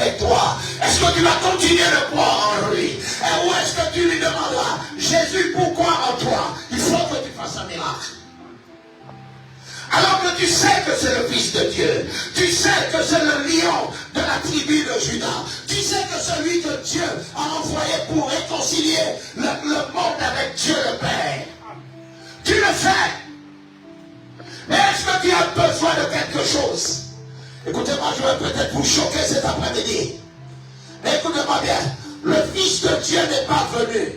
avec toi? Est-ce que tu vas continuer de croire en lui? Ou est-ce que tu lui demanderas, Jésus, pourquoi en toi? Il faut que tu fasses un miracle. Alors que tu sais que c'est le Fils de Dieu, tu sais que c'est le lion de la tribu de Judas, tu sais que celui que Dieu a envoyé pour réconcilier le monde avec Dieu le Père. Tu le sais. Mais est-ce que tu as besoin de quelque chose? Écoutez-moi, je vais peut-être vous choquer cet après-midi. Mais écoutez-moi bien, le Fils de Dieu n'est pas venu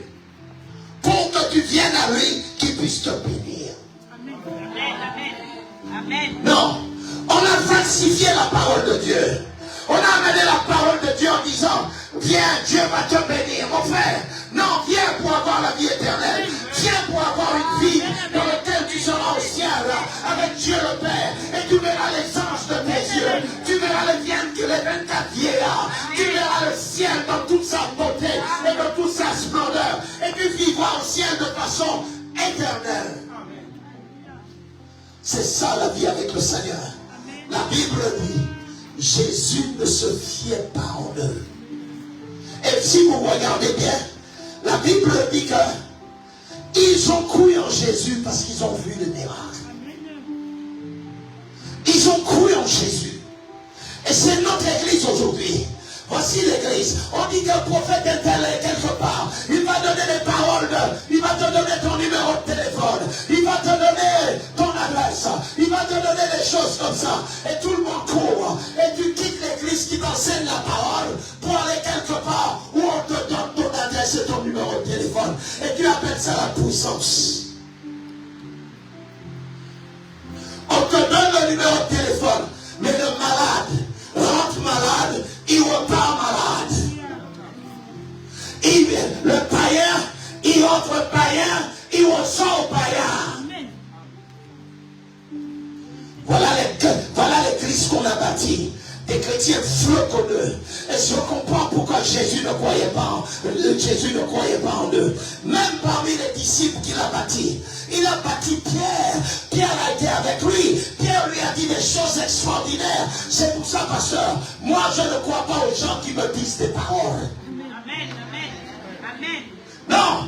pour que tu viennes à lui qu'il puisse te bénir. Amen. Non, on a falsifié la parole de Dieu. On a amené la parole de Dieu en disant, viens, Dieu va te bénir, mon frère. Non, viens pour avoir la vie éternelle. Viens pour avoir une vie dans laquelle tu seras au ciel avec Dieu le Père. Et tu verras les anges de tes yeux. Tu verras les 24 vieillards. Tu verras le ciel dans toute sa beauté et dans toute sa splendeur. Et tu vivras au ciel de façon éternelle. C'est ça la vie avec le Seigneur. La Bible dit, Jésus ne se fiait pas en eux. Et si vous regardez bien, la Bible dit que ils ont cru en Jésus parce qu'ils ont vu le miracle. Ils ont cru en Jésus. Et c'est notre église aujourd'hui. Voici l'église. On dit qu'un prophète est quelque part. Il va donner des paroles. Il va te donner ton numéro de téléphone. Il va te donner ton adresse. Il va te donner des choses comme ça. Et tout le monde court. Et tu quittes l'église qui t'enseigne la parole pour aller quelque part où on te donne ton adresse et ton numéro de téléphone. Et tu appelles ça la puissance. On te donne le numéro de téléphone. Mais le malade rentre malade, il repart malade. Le païen, il entre païen, il ressort païen. Voilà l'église qu'on a bâtie. Des chrétiens floconneux. Et je comprends pourquoi Jésus ne croyait pas en eux. Même parmi les disciples qu'il a bâtis. Il a bâti Pierre. Pierre a été avec lui. Pierre lui a dit des choses extraordinaires. C'est pour ça, pasteur, moi je ne crois pas aux gens qui me disent des paroles. Amen, amen, amen. Non.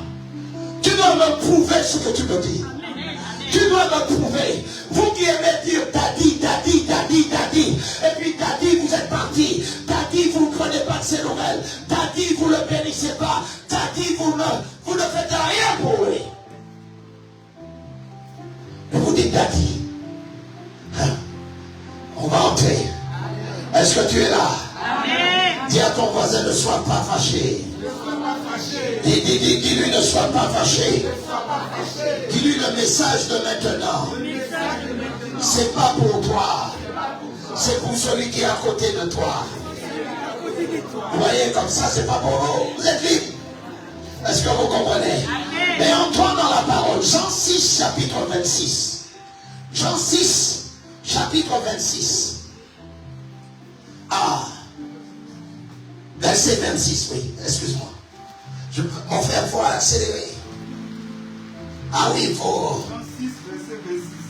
Tu dois me prouver ce que tu me dis. Tu dois me prouver. Vous qui aimez dire daddy, daddy, daddy, daddy. Et puis daddy, vous êtes parti. Daddy, vous ne prenez pas de ses nouvelles. Daddy, vous ne le bénissez pas. Daddy, vous ne faites rien pour lui. Et vous dites daddy. Hein? On va entrer. Est-ce que tu es là? Amen. Dis à ton voisin, ne sois pas fâché. Dis-lui, ne sois pas fâché. Dis-lui le message de maintenant. C'est pas pour toi. C'est pour celui qui est à côté de toi. Vous voyez, comme ça, c'est pas pour vous. Vous êtes libre. Est-ce que vous comprenez? Mais entrons dans la parole. Jean 6, chapitre 26. Jean 6, chapitre 26. Ah. Verset 26, oui. Excuse-moi. Mon frère, il faut accélérer. Ah oui, il faut. Jean 6, verset 26.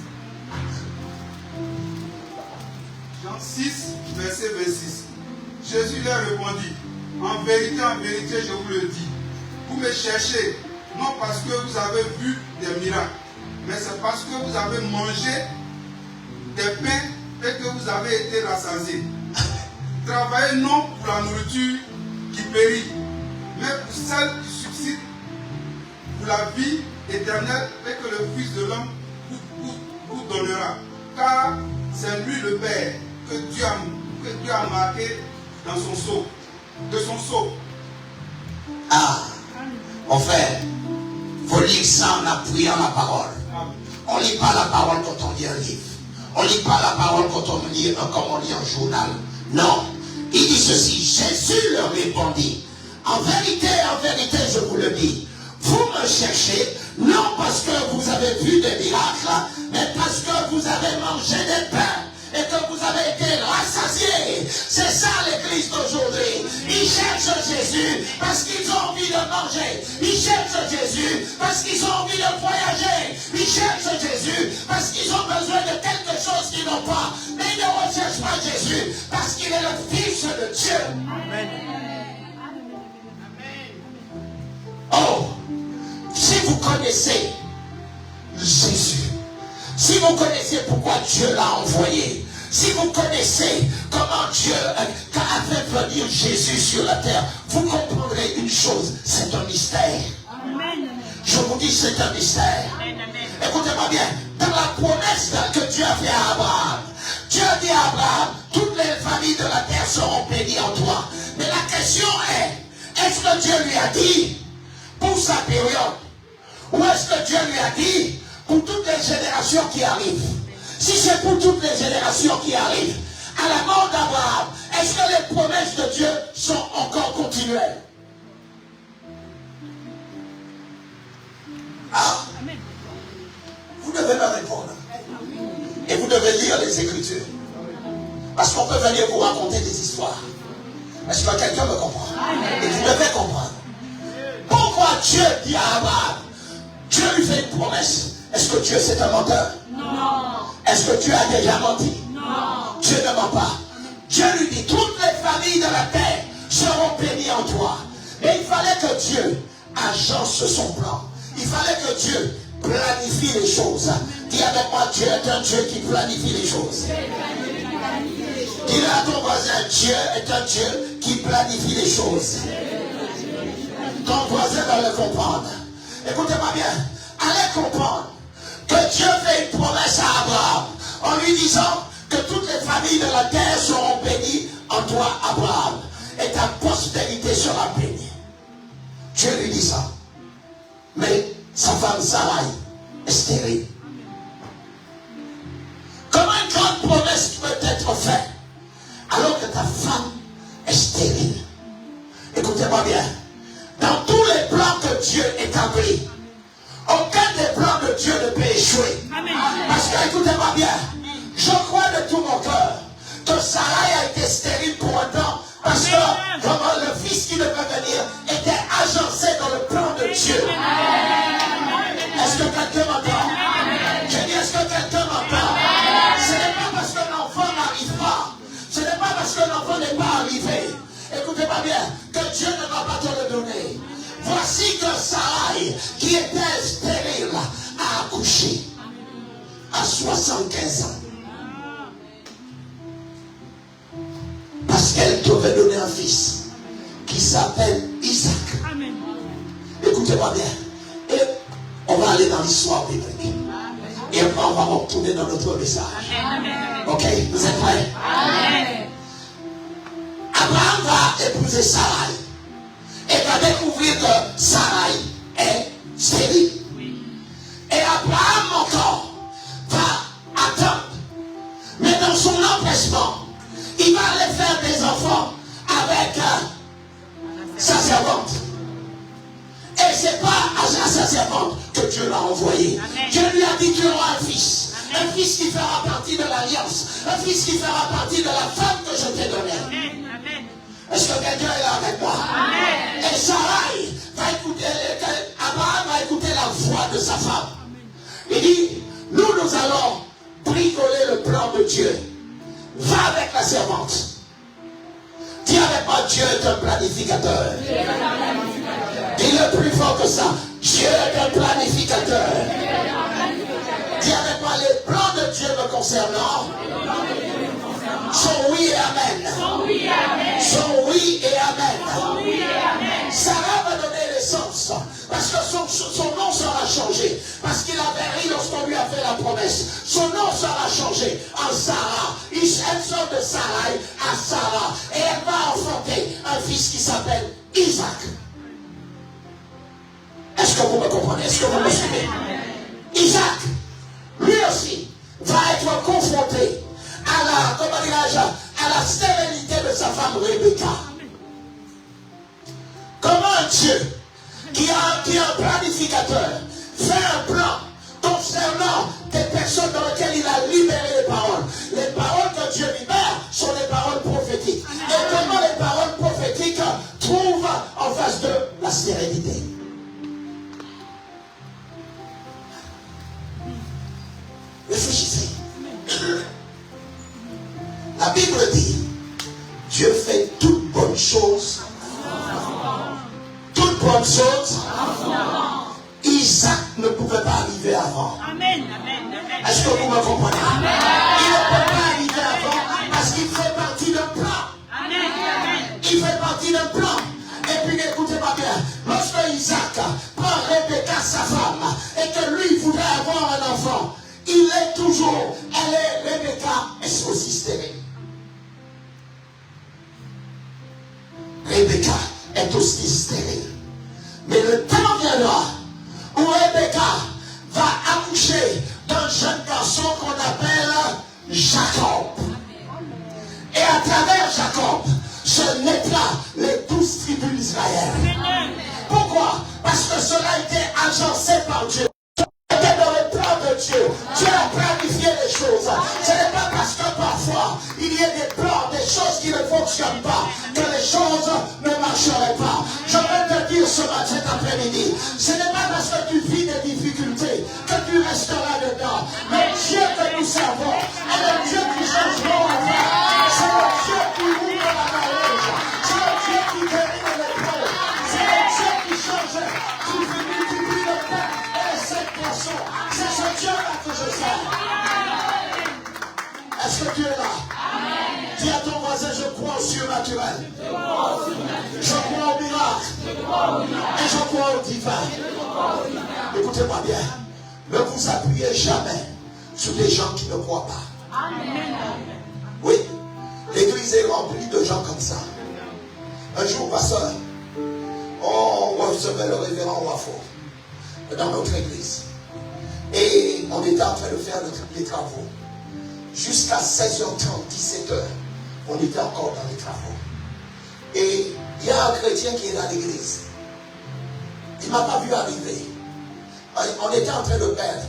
Jean 6, verset 26. Jésus leur répondit, en vérité, je vous le dis, vous me cherchez, non parce que vous avez vu des miracles, mais c'est parce que vous avez mangé des pains et que vous avez été rassasiés. Travaillez non pour la nourriture qui périt, mais pour celle qui subsiste, pour la vie éternelle et que le Fils de l'homme vous donnera. Car c'est lui le Père que Dieu a marqué dans son sceau, de son sceau. Ah, mon frère, il faut lire ça en appuyant la parole. On ne lit pas la parole quand on lit un livre. On ne lit pas la parole quand on lit un journal. Non. Il dit ceci, Jésus leur répondit, en vérité, je vous le dis, vous me cherchez, non parce que vous avez vu des miracles, mais parce que vous avez mangé des pains et que vous avez été rassasiés. C'est ça l'église d'aujourd'hui. Ils cherchent Jésus parce qu'ils ont envie de manger. Ils cherchent Jésus parce qu'ils ont envie de voyager. Ils cherchent Jésus parce qu'ils ont besoin de quelque chose qu'ils n'ont pas. Mais ils ne recherchent pas Jésus parce qu'il est le Fils de Dieu. vous connaissez Jésus, si vous connaissez pourquoi Dieu l'a envoyé, si vous connaissez comment Dieu a fait venir Jésus sur la terre, vous comprendrez une chose, c'est un mystère. Je vous dis, c'est un mystère. Écoutez-moi bien, dans la promesse que Dieu a fait à Abraham, Dieu dit à Abraham, toutes les familles de la terre seront bénies en toi. Mais la question est-ce que Dieu lui a dit pour sa période? Ou est-ce que Dieu lui a dit pour toutes les générations qui arrivent? Si c'est pour toutes les générations qui arrivent, à la mort d'Abraham, est-ce que les promesses de Dieu sont encore continuelles? Ah, vous devez me répondre. Et vous devez lire les Écritures. Parce qu'on peut venir vous raconter des histoires. Est-ce que quelqu'un me comprend? Et vous devez comprendre. Pourquoi Dieu dit à Abraham, Dieu lui fait une promesse? Est-ce que Dieu c'est un menteur? Non. Est-ce que Dieu a déjà menti? Non. Dieu ne ment pas. Dieu lui dit, toutes les familles de la terre seront bénies en toi. Mais il fallait que Dieu agence son plan. Il fallait que Dieu planifie les choses. Dis avec moi, Dieu est un Dieu qui planifie les choses. Dis à ton voisin, Dieu est un Dieu qui planifie les choses. Ton voisin va le comprendre. Écoutez-moi bien. Allez comprendre que Dieu fait une promesse à Abraham en lui disant que toutes les familles de la terre seront bénies en toi, Abraham, et ta postérité sera bénie. Dieu lui dit ça. Mais sa femme Sarai est stérile. Comment une grande promesse peut être faite alors que ta femme est stérile? Écoutez-moi bien. Dans tous les plans que Dieu établit, aucun des plans de Dieu ne peut échouer. Amen. Parce que, écoutez-moi bien, je crois de tout mon cœur que Sarai a été stérile pour un temps parce que comment le fils qui devait venir était agencé dans le plan de Dieu. Est-ce que quelqu'un m'entend? Je dis, est-ce que quelqu'un m'entend? Ce n'est pas parce que l'enfant n'arrive pas. Ce n'est pas parce que l'enfant n'est pas arrivé. Écoutez-moi bien, que Dieu ne va pas te le donner. Voici que Sarai, qui était stérile, a accouché à 75 ans. Parce qu'elle devait donner un fils qui s'appelle Isaac. Amen. Écoutez-moi bien. Et on va aller dans l'histoire biblique. Et après on va retourner dans notre message. Amen. Ok, vous êtes prêts? Amen. Abraham va épouser Sarai. Et va découvrir que Sarai est stérile. Oui. Et Abraham encore va attendre. Mais dans son empressement, il va aller faire des enfants avec sa servante. Et c'est pas à sa servante que Dieu l'a envoyé. Amen. Dieu lui a dit, tu auras un fils. Amen. Un fils qui fera partie de l'alliance. Un fils qui fera partie de la femme que je t'ai donnée. Amen. Est-ce que quelqu'un est là avec moi? Amen. Et Sarai va écouter, Abraham va écouter la voix de sa femme. Il dit, nous allons bricoler le plan de Dieu. Va avec la servante. Dis avec moi, Dieu est un planificateur. Dis-le plus fort que ça. Dieu est un planificateur. Dis avec moi, les plans de Dieu me concernant sont oui et amen. Son oui et amen. Sarah va donner l'essence. Parce que son nom sera changé. Parce qu'il avait ri lorsqu'on lui a fait la promesse. Son nom sera changé en Sarah. Elle sort de Sarai à Sarah. Et elle va enfanter un fils qui s'appelle Isaac. Est-ce que vous me comprenez? Est-ce que vous me suivez? Isaac, lui aussi, va être confronté à la stérilité de sa femme Rebecca. Comment un Dieu qui est un planificateur fait un plan concernant des personnes dans lesquelles il a libéré les paroles. Les paroles que Dieu libère sont les paroles prophétiques. Et comment les paroles prophétiques trouvent en face de la stérilité? Réfléchissez. La Bible dit, Dieu fait toute bonne chose. Toute bonne chose. Isaac ne pouvait pas arriver avant. Amen. Est-ce que vous me comprenez? Il ne peut pas arriver avant parce qu'il fait partie d'un plan. Il fait partie d'un plan. Et puis écoutez-moi bien, lorsque Isaac prend Rebecca, sa femme, et que lui voudrait avoir un enfant, il est toujours, Rebecca est aussi stérile. Rebecca est aussi stérile. Mais le temps viendra où Rebecca va accoucher d'un jeune garçon qu'on appelle Jacob. Et à travers Jacob se naîtra les 12 tribus d'Israël. Pourquoi? Parce que cela a été agencé par Dieu. C'était dans le plan de Dieu. Dieu a planifié les choses. Ce n'est pas parce que parfois il y a des plans, des choses qui ne fonctionnent pas, que les choses ne marcheraient pas. Je vais te dire ce matin, cet après-midi, ce n'est pas parce que tu vis des difficultés que tu resteras dedans. Le Dieu que nous servons est le Dieu qui change nos affaires. C'est le Dieu qui ouvre la marège. C'est le Dieu qui guérit les lépreux. C'est le Dieu qui change, qui multiplie le pain et les 5 poissons. C'est ce Dieu-là que je sers. Est-ce que tu es là? Dis à ton voisin, je crois au surnaturel. Je crois au miracle. Et je crois au divin. Écoutez-moi bien. Ne vous appuyez jamais sur des gens qui ne croient pas. Oui. L'église est remplie de gens comme ça. Un jour, pasteur, on recevait le révérend Wafo dans notre église. Et on était en train de faire les travaux. Jusqu'à 16h30, 17h, on était encore dans les travaux. Et il y a un chrétien qui est dans l'église. Il ne m'a pas vu arriver. On était en train de perdre.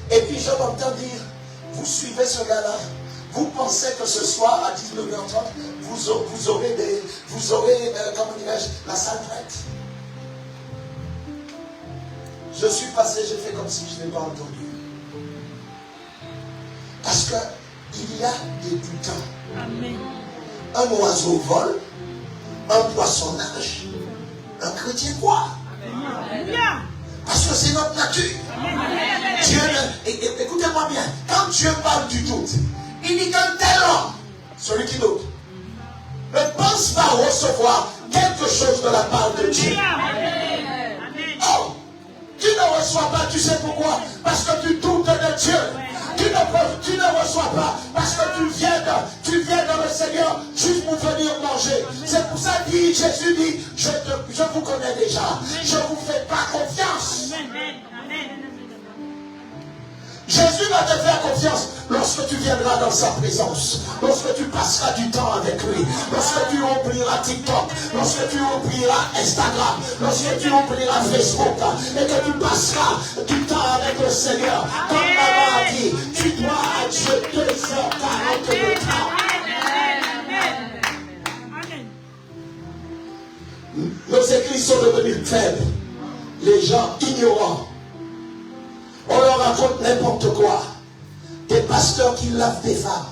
Et puis je m'entends dire, vous suivez ce gars-là. Vous pensez que ce soir à 19h30, vous aurez comment dirais-je, la salle prête. Je suis passé, j'ai fait comme si je n'ai pas entendu. Parce qu'il y a des butins. Un oiseau vole, un poisson nage, un chrétien croit. Parce que c'est notre nature. Dieu, écoutez-moi bien, quand Dieu parle du doute, il dit qu'un tel homme, celui qui doute, ne pense pas recevoir quelque chose de la part de Dieu. Oh, tu ne reçois pas, tu sais pourquoi? Parce que tu doutes de Dieu. Tu ne reçois pas parce que tu viens dans le Seigneur juste pour venir manger. C'est pour ça que Jésus dit, je vous connais déjà, je ne vous fais pas confiance. Jésus va te faire confiance lorsque tu viendras dans sa présence, lorsque tu passeras du temps avec lui, lorsque tu oublieras TikTok, lorsque tu oublieras Instagram, lorsque tu oublieras Facebook et que tu passeras du temps avec le Seigneur. Comme maman a dit, tu dois à Dieu 2h40 de temps. Nos églises sont devenues faibles, les gens ignorants. On leur raconte n'importe quoi. Des pasteurs qui lavent des femmes.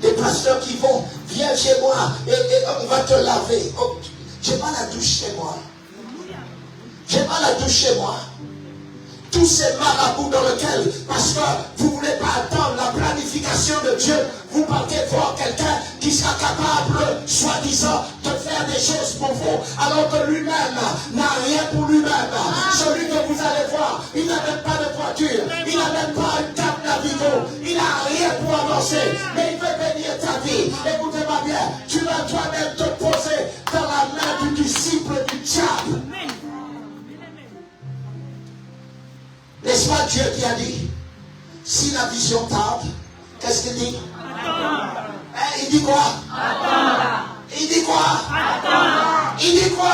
Des pasteurs qui vont, viens chez moi et on va te laver. Oh, j'ai pas la douche chez moi. J'ai pas la douche chez moi. Tous ces marabouts dans lesquels, parce que vous ne voulez pas attendre la planification de Dieu, vous partez voir quelqu'un qui sera capable, soi-disant, de faire des choses pour vous, alors que lui-même n'a rien pour lui-même. Celui que vous allez voir, il n'a même pas de voiture, il n'a même pas une carte Navigo, il n'a rien pour avancer, mais il veut bénir ta vie. Écoutez-moi bien, tu vas toi-même te poser dans la main du disciple du diable. N'est-ce pas Dieu qui a dit, si la vision tarde, qu'est-ce qu'il dit? Il dit quoi? Il dit quoi? Il dit quoi?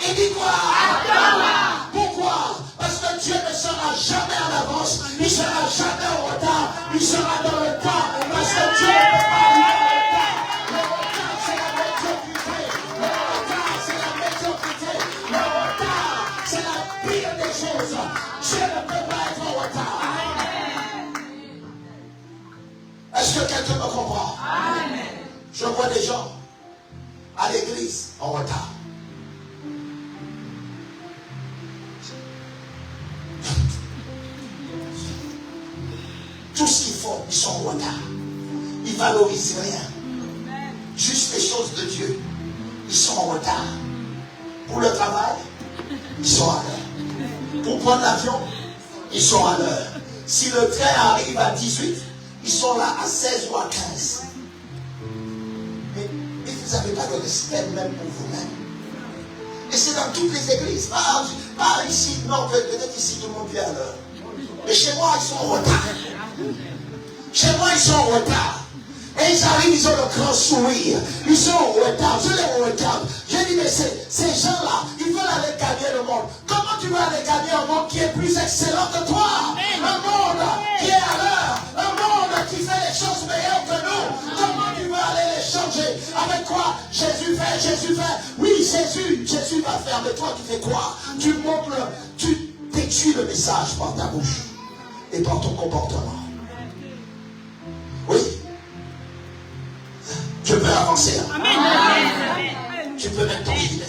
Il dit quoi? Pourquoi? Parce que Dieu ne sera jamais en avance, il ne sera jamais en retard, il sera dans le temps, parce que Dieu ne peut pas arriver en retard. Le retard, c'est la médiocrité. Le retard, c'est la médiocrité. Le retard, c'est la pire des choses. Dieu ne peut pas être en retard. Est-ce que quelqu'un me comprend? Amen. Je vois des gens à l'église en retard. ils sont en retard. Ils ne valorisent rien. Juste les choses de Dieu, ils sont en retard. Pour le travail, ils sont à l'heure. Pour prendre l'avion, ils sont à l'heure. Si le train arrive à 18, ils sont là à 16 ou à 15. Mais vous n'avez pas de respect même pour vous-même. Et c'est dans toutes les églises. Pas ici, non, peut-être ici tout le monde vient à l'heure. Mais chez moi, ils sont en retard. Chez moi, ils sont en retard. Et ils arrivent, ils ont le grand sourire. Ils sont en retard. Je les regarde. J'ai dit, mais ces gens-là, ils veulent aller gagner le monde. Comment tu vas aller gagner un monde qui est plus excellent que toi? Un monde qui est à l'heure. Un monde qui fait les choses meilleures que nous. Comment tu vas aller les changer? Avec quoi? Jésus fait. Oui, Jésus va faire. Mais toi, tu fais quoi? Tu montres tu t'étudies le message par ta bouche et par ton comportement. Oui. Tu peux avancer. Amen. Tu peux mettre ton filet.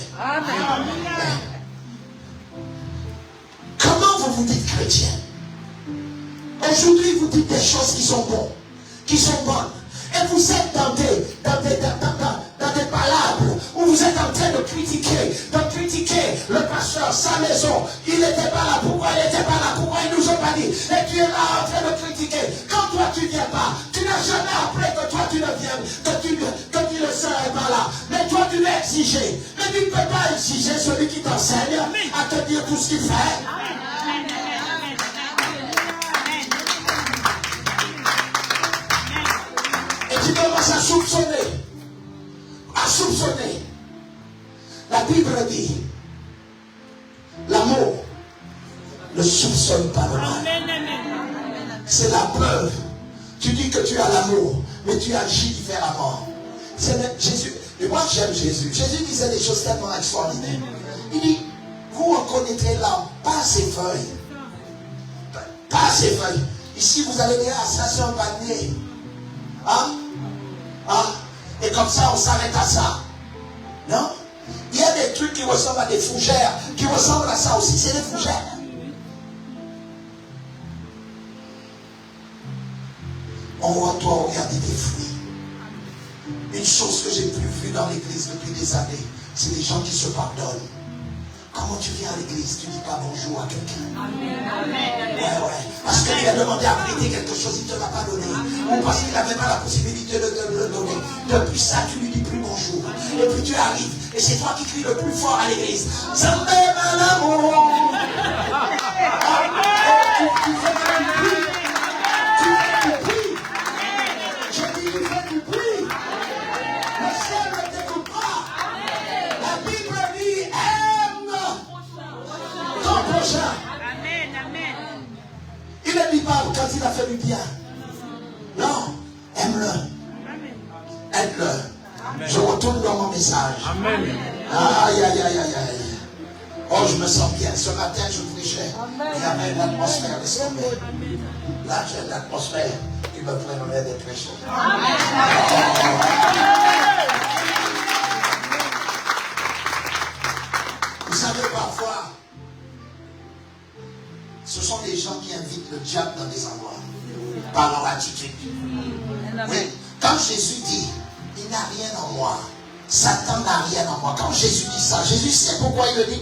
Comment vous dites chrétien? Aujourd'hui, vous dites des choses qui sont bonnes, qui sont bonnes. Et vous êtes dans des palabres où vous êtes en train de critiquer le pasteur, sa maison. Il n'était pas là. Pourquoi il n'était pas là? Pourquoi ils nous ont pas dit? Et tu es là en train de critiquer. Quand toi tu ne viens pas, tu n'as jamais appris que toi tu ne viens, que tu ne serais pas là. Mais toi tu veux exiger. Mais tu ne peux pas exiger celui qui t'enseigne à te dire tout ce qu'il fait. Et tu commences à soupçonner. La Bible dit, l'amour ne soupçonne pas le mal. C'est la preuve. Tu dis que tu as l'amour, mais tu agis différemment. Jésus. Et moi j'aime Jésus. Jésus disait des choses tellement extraordinaires. Il dit, vous reconnaîtrez l'homme par ses feuilles. Par ses feuilles. Ici vous allez dire, ça c'est un panier. Et comme ça on s'arrête à ça. Non? Il y a des trucs qui ressemblent à des fougères, qui ressemblent à ça aussi, c'est des fougères. On doit regarder des fruits. Une chose que j'ai plus vue dans l'église depuis des années, c'est des gens qui se pardonnent. Comment tu viens à l'église, tu ne dis pas bonjour à quelqu'un? Ouais. Parce qu'il a demandé à prêter quelque chose, il ne te l'a pas donné. Ou parce qu'il n'avait pas la possibilité de te le donner. Depuis ça, tu ne lui dis plus bonjour. Et puis tu arrives, et c'est toi qui cries le plus fort à l'église. Ça me met un amour. Tu fais du bruit. Tu fais du bruit. Je dis, tu fais du bruit. Le ciel ne t'écoute pas. La Bible dit, ton prochain. Il ne dit pas quand il a fait du bien. Non, aime-le. Aide-le. Je retourne dans mon message. Amen. Aïe. Oh, je me sens bien. Ce matin, je prêchais. Il y avait une atmosphère. Là, j'ai une atmosphère qui me permet de prêcher. Vous savez, parfois, ce sont des gens qui invitent le diable dans des endroits par leur attitude. Oui, quand Jésus dit, il n'a rien en moi, Satan n'a rien en moi. Quand Jésus dit ça, Jésus sait pourquoi il le dit.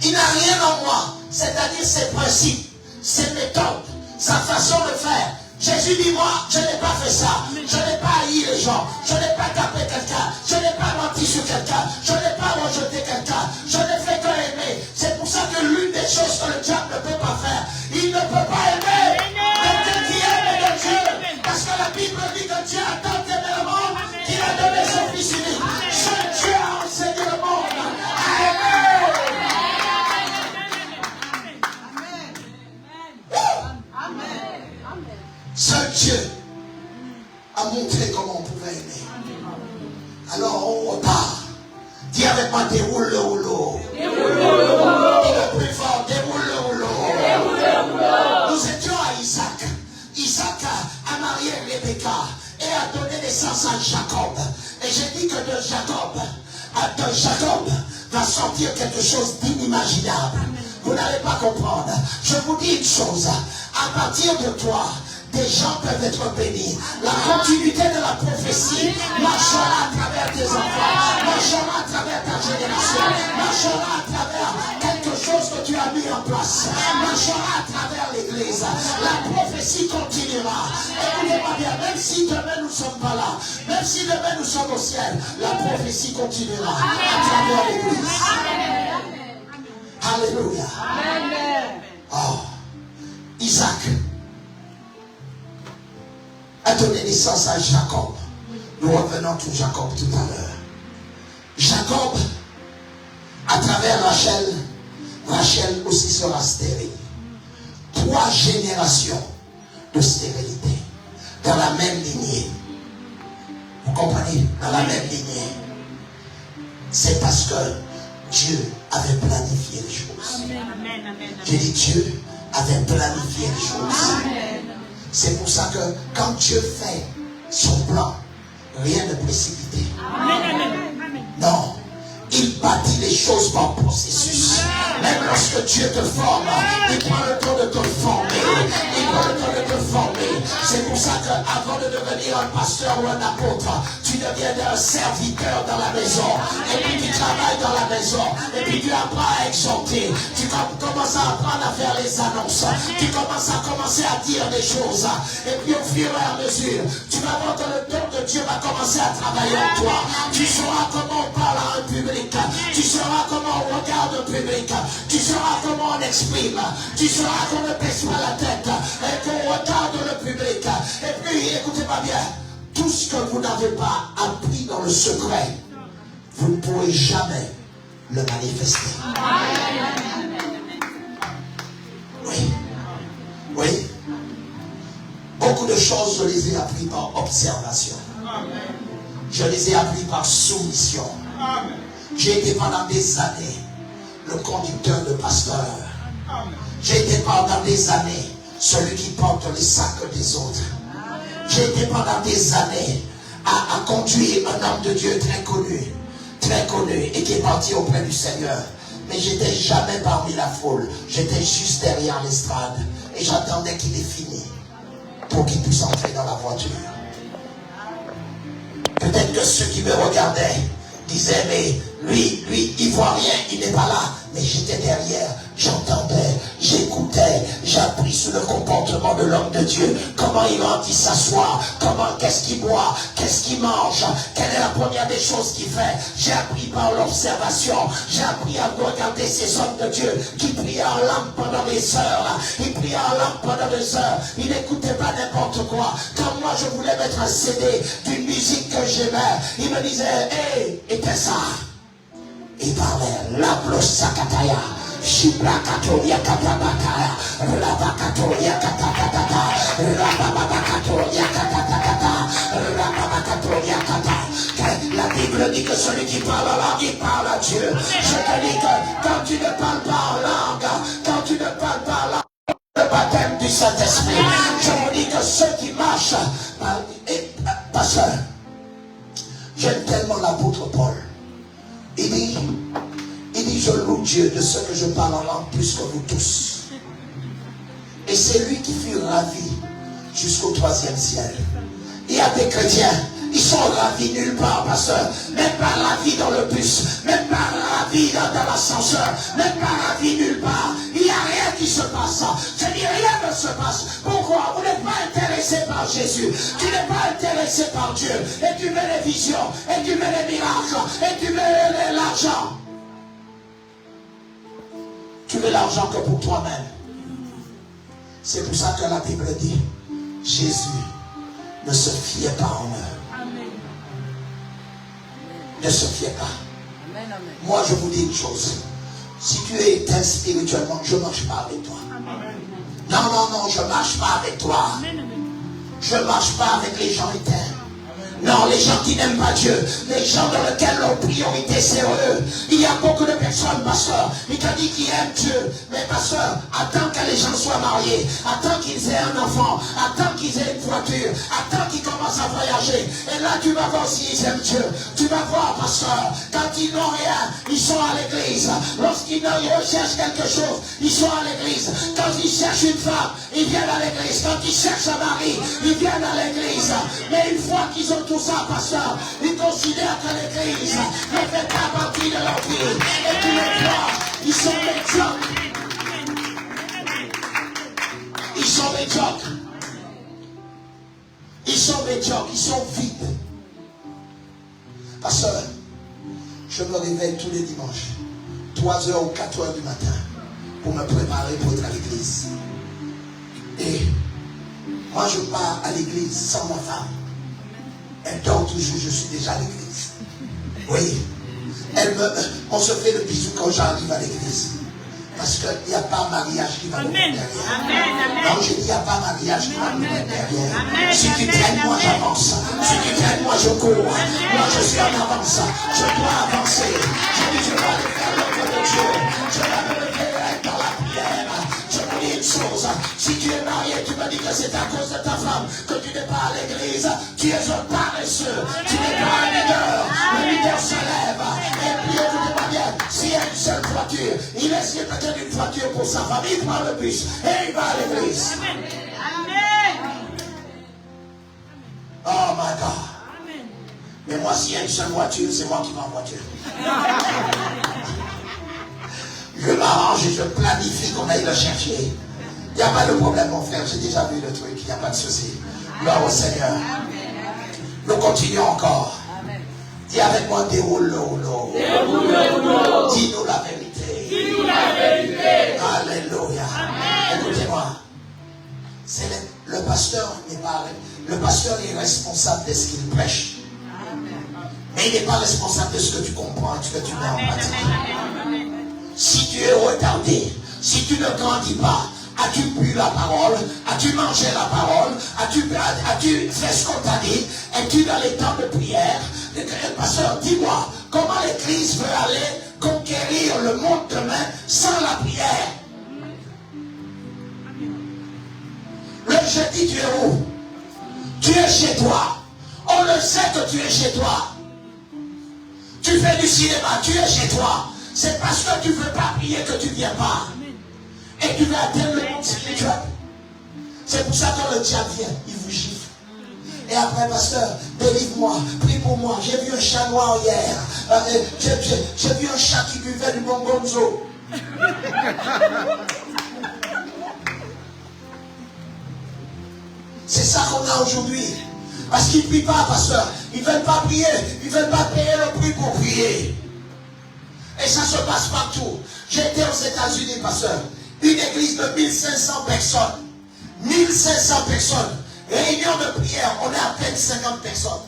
Il n'a rien en moi, c'est-à-dire ses principes, ses méthodes, sa façon de faire. Jésus dit, moi, je n'ai pas fait ça. Je n'ai pas haï les gens. Je n'ai pas tapé quelqu'un. Je n'ai pas menti sur quelqu'un. Je n'ai pas rejeté quelqu'un. Je n'ai fait que aimer. C'est pour ça que l'une des choses que le diable ne peut pas faire, il ne peut pas aimer quelqu'un qui aime de Dieu. Parce que la Bible dit que Dieu a tant aimé le monde qu'il a donné son Fils unique. Seul Dieu a enseigné le monde à aimer. Seul Dieu a montré comment on pouvait aimer. Alors on repart. Dis avec moi, déroule le rouleau. Dis le plus fort, déroule le rouleau. Nous étions à Isaac. Isaac a marié Rebecca et a donné naissance à Jacob. Et j'ai dit que de Jacob va sortir quelque chose d'inimaginable. Vous n'allez pas comprendre. Je vous dis une chose. À partir de toi, des gens peuvent être bénis. La continuité de la prophétie marchera à travers tes enfants, marchera à travers ta génération, marchera à travers quelque chose que tu as mis en place, marchera à travers l'église. La prophétie continuera. Écoutez-moi bien, même si demain nous ne sommes pas là, même si demain nous sommes au ciel, la prophétie continuera à travers l'église. Alléluia. Oh, Isaac a donné naissance à Jacob. Nous revenons tout Jacob tout à l'heure. Jacob, à travers Rachel, Rachel aussi sera stérile. 3 générations de stérilité dans la même lignée. Vous comprenez? Dans la même lignée. C'est parce que Dieu avait planifié les choses. J'ai dit Dieu avait planifié les choses. C'est pour ça que quand Dieu fait son plan, rien ne précipité. Non. Il bâtit les choses par processus. Même lorsque Dieu te forme, il prend le temps de te former. Il prend le temps de te former. C'est pour ça qu'avant de devenir un pasteur ou un apôtre, tu deviens un serviteur dans la maison. Et puis tu travailles dans la maison. Et puis tu apprends à exhorter. Tu commences à apprendre à faire les annonces. Tu commences à dire des choses. Et puis au fur et à mesure, tu vas voir que le don de Dieu va commencer à travailler en toi. Tu sauras comment on parle à un public. Tu sauras comment on regarde le public. Tu sauras comment on exprime. Tu sauras qu'on ne baisse pas la tête et qu'on regarde le public. Et puis, écoutez-moi bien, tout ce que vous n'avez pas appris dans le secret, vous ne pourrez jamais le manifester. Oui. Oui. Beaucoup de choses, je les ai appris par observation. Je les ai appris par soumission. J'ai été pendant des années le conducteur de pasteur. J'ai été pendant des années celui qui porte les sacs des autres. J'ai été pendant des années à conduire un homme de Dieu très connu et qui est parti auprès du Seigneur. Mais j'étais jamais parmi la foule. J'étais juste derrière l'estrade et j'attendais qu'il ait fini pour qu'il puisse entrer dans la voiture. Peut-être que ceux qui me regardaient disaient, mais lui, il voit rien, il n'est pas là. Mais j'étais derrière, j'entendais, j'écoutais, j'ai appris sur le comportement de l'homme de Dieu. Comment il rentre, il s'assoit, qu'est-ce qu'il boit, qu'est-ce qu'il mange, quelle est la première des choses qu'il fait. J'ai appris par l'observation, j'ai appris à regarder ces hommes de Dieu qui priaient en langue pendant des heures. Ils priaient en langue pendant des heures, ils n'écoutaient pas n'importe quoi. Quand moi je voulais mettre un CD d'une musique que j'aimais, ils me disaient, hé, et qu'est-ce ça? Il parlait, la blossakataya, shibrakatoria katabakaya, rabakatoria katakatata, rababakatoria katakatata, rababakatoria kata. La Bible dit que celui qui parle en langue, il parle à Dieu. Je te dis que quand tu ne parles pas en langue, quand tu ne parles pas en langue, le baptême du Saint-Esprit, je vous dis que ceux qui marchent, pasteur, j'aime tellement l'apôtre Paul. Il dit, je loue Dieu de ce que je parle en langue plus que vous tous. Et c'est lui qui fut ravi jusqu'au 3e ciel. Il y a des chrétiens, ils sont ravis nulle part, pasteur. Même pas ravis dans le bus, même pas ravis dans l'ascenseur, même pas ravis nulle part. Il n'y a rien qui se passe. Je dis, rien ne se passe. Pourquoi? Vous n'êtes pas intéressé par Jésus. Tu n'es pas intéressé par Dieu. Et tu mets les visions, et tu mets les miracles, et tu mets l'argent. Tu veux l'argent que pour toi-même. C'est pour ça que la Bible dit, Jésus ne se fiait pas en eux. Ne se fiait pas. Moi, je vous dis une chose. Si tu es éteint spirituellement, je ne marche pas avec toi. Non, je ne marche pas avec toi. Je ne marche pas avec les gens éteints. Non, les gens qui n'aiment pas Dieu, les gens dans lesquels leur priorité c'est eux. Il y a beaucoup de personnes, pasteur, il t'a dit qu'ils aiment Dieu. Mais pasteur, attends que les gens soient mariés, attends qu'ils aient un enfant, attends qu'ils aient une voiture, attends qu'ils commencent à voyager. Et là tu vas voir s'ils aiment Dieu. Tu vas voir, pasteur, quand ils n'ont rien, ils sont à l'église. Lorsqu'ils recherchent quelque chose, ils sont à l'église. Quand ils cherchent une femme, ils viennent à l'église. Quand ils cherchent un mari, ils viennent à l'église. Mais une fois qu'ils ont tout ça, pasteur, ils considèrent que l'église ne fait pas partie de leur vie. Et tu les vois, ils sont médiocres. Ils sont médiocres. Ils sont médiocres, ils sont vides. Pasteur, je me réveille tous les dimanches, 3h ou 4h du matin, pour me préparer pour être à l'église. Et moi je pars à l'église sans ma femme. Elle dort toujours, je suis déjà à l'église. Oui. On se fait le bisou quand j'arrive à l'église. Parce qu'il n'y a pas mariage qui va nous mettre derrière. Non, je dis, il n'y a pas mariage qui va nous mettre derrière. Si tu traînes, moi j'avance. Si tu traînes, moi je cours. Moi je suis en avance. Je dois avancer. Je dis, je dois aller faire l'œuvre de Dieu. Je dois me lever dans la prière. Je vous dis une chose. Si tu es marié, tu me dis que c'est à cause de ta femme que tu n'es pas à l'église. Tu es un paresseux. Tu n'es pas un leader. Le leader se lève. Et puis écoutez-moi bien. S'il y a une seule voiture, il laisse peut-être une voiture pour sa famille, il prend le bus et il va à l'église. Oh my God. Mais moi, s'il y a une seule voiture, c'est moi qui vais en voiture. Je m'arrange et je planifie qu'on aille le chercher. Il n'y a pas de problème, mon frère, j'ai déjà vu le truc, il n'y a pas de souci. Gloire au Seigneur. Nous continuons encore. Dis avec moi, déroule-le. Dis-nous la vérité. Dis-nous la vérité. Alléluia. Écoutez-moi. Le pasteur n'est pas. Le pasteur est responsable de ce qu'il prêche. Mais il n'est pas responsable de ce que tu comprends et ce que tu mets en pratique. Si tu es retardé, si tu ne grandis pas, as-tu bu la parole? As-tu mangé la parole? As-tu fait ce qu'on t'a dit? Es-tu dans les temps de prière? Pasteur, dis-moi, comment l'église veut aller conquérir le monde demain sans la prière? Le jeudi, tu es où? Tu es chez toi. On le sait que tu es chez toi. Tu fais du cinéma, tu es chez toi. C'est parce que tu ne veux pas prier que tu ne viens pas. Et tu veux atteindre le monde spirituel. C'est pour ça que le diable vient, il vous gifle. Et après, pasteur, délivre-moi, prie pour moi. J'ai vu un chat noir hier. J'ai vu un chat qui buvait du bongonzo. C'est ça qu'on a aujourd'hui. Parce qu'ils ne prient pas, pasteur. Ils ne veulent pas prier. Ils ne veulent pas payer le prix pour prier. Et ça se passe partout. J'étais aux États-Unis, pasteur. Une église de 1500 personnes. 1500 personnes. Réunion de prière, on est à peine 50 personnes.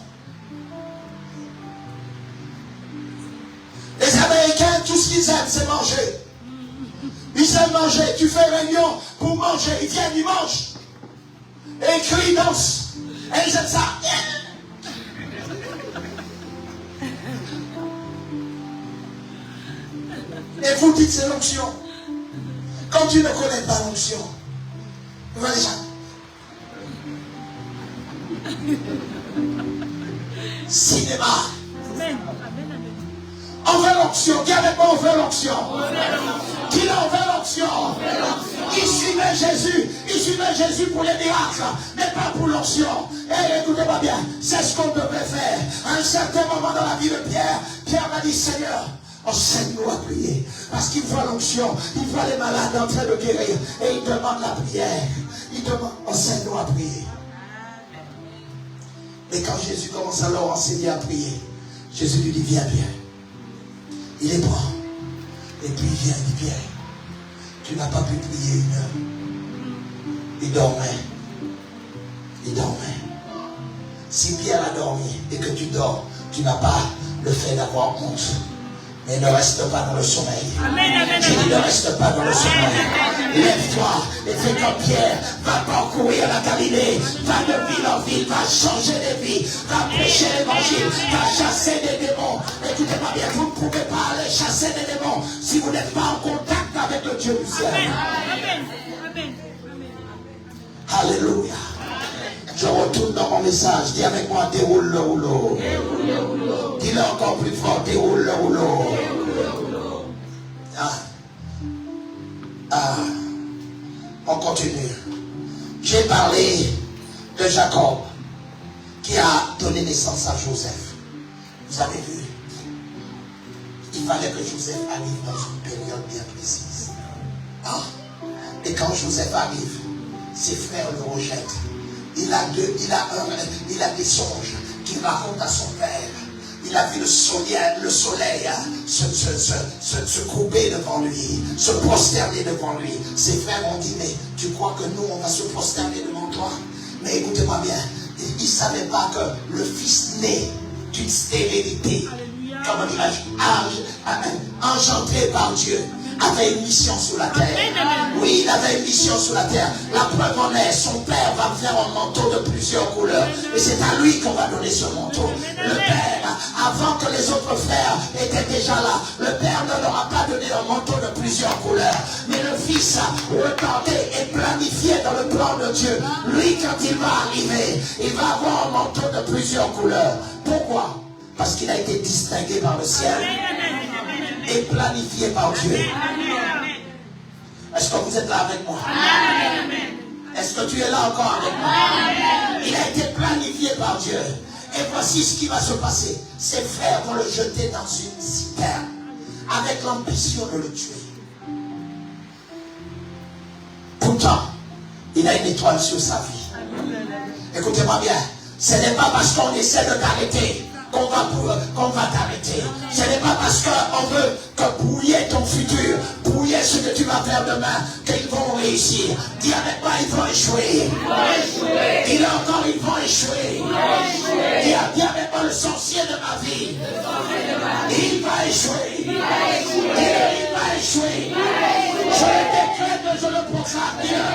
Les Américains, tout ce qu'ils aiment, c'est manger. Ils aiment manger. Tu fais réunion pour manger. Ils viennent, ils mangent. Et ils crient, ils dansent. Et ils aiment ça. Et vous dites c'est l'onction. Quand tu ne connais pas l'onction, vous voyez ça. Cinéma. On veut l'onction. Dis avec moi, on veut l'onction. Dis-le, on veut l'onction. Ils suivaient Jésus. Ils suivaient Jésus pour les miracles, mais pas pour l'onction. Et écoutez-moi bien, c'est ce qu'on devait faire. À un certain moment dans la vie de Pierre, Pierre m'a dit, Seigneur, enseigne-nous à prier. Parce qu'il voit l'onction, il voit les malades en train de guérir. Et il demande la prière. Il demande, enseigne-nous à prier. Mais quand Jésus commence à leur enseigner à prier, Jésus lui dit, viens, Pierre. Il les prend. Et puis il vient, il dit, Pierre, tu n'as pas pu prier une heure. Il dormait. Il dormait. Si Pierre a dormi et que tu dors, tu n'as pas le fait d'avoir honte. Mais ne reste pas dans le sommeil. J'ai dit ne reste pas dans le sommeil. Lève-toi et fais comme Pierre. Va parcourir la Galilée. Va de ville en ville. Va changer de vie. Va prêcher l'évangile. Va chasser des démons. Écoutez-moi bien, vous ne pouvez pas aller chasser des démons si vous n'êtes pas en contact avec le Dieu du ciel. Alléluia. Je retourne dans mon message. Dis avec moi, déroule le rouleau. Dis-le encore plus fort, déroule le rouleau. On continue. J'ai parlé de Jacob qui a donné naissance à Joseph. Vous avez vu? Il fallait que Joseph arrive dans une période bien précise. Et quand Joseph arrive, ses frères le rejettent. Il a des songes qu'il raconte à son père. Il a vu le soleil se courber devant lui, se prosterner devant lui. Ses frères ont dit, mais tu crois que nous, on va se prosterner devant toi? Mais écoutez-moi bien, il ne savait pas que le fils né d'une stérilité, comment dirais-je, engendré par Dieu, avait une mission sur la terre. Oui, il avait une mission sur la terre. La preuve en est, son père va faire un manteau de plusieurs couleurs. Et c'est à lui qu'on va donner ce manteau. Le père, avant que les autres frères étaient déjà là, le père ne leur a pas donné un manteau de plusieurs couleurs. Mais le fils, retardé et planifié dans le plan de Dieu. Lui, quand il va arriver, il va avoir un manteau de plusieurs couleurs. Pourquoi? Parce qu'il a été distingué par le ciel et planifié par Dieu. Est-ce que vous êtes là avec moi? Est-ce que tu es là encore avec moi? Il a été planifié par Dieu. Et voici ce qui va se passer. Ses frères vont le jeter dans une citerne avec l'ambition de le tuer. Pourtant, il a une étoile sur sa vie. Écoutez-moi bien. Ce n'est pas parce qu'on essaie de t'arrêter qu'on va t'arrêter. Ce n'est pas parce qu'on veut que brouiller ton futur, brouiller ce que tu vas faire demain, qu'ils vont réussir. Dis avec moi, ils vont échouer. Dis-le encore, ils vont échouer. Dis avec moi, le sorcier de ma vie. Il va échouer. Dis-le, il va échouer. Je le décrète, je le proclame. Dis-le.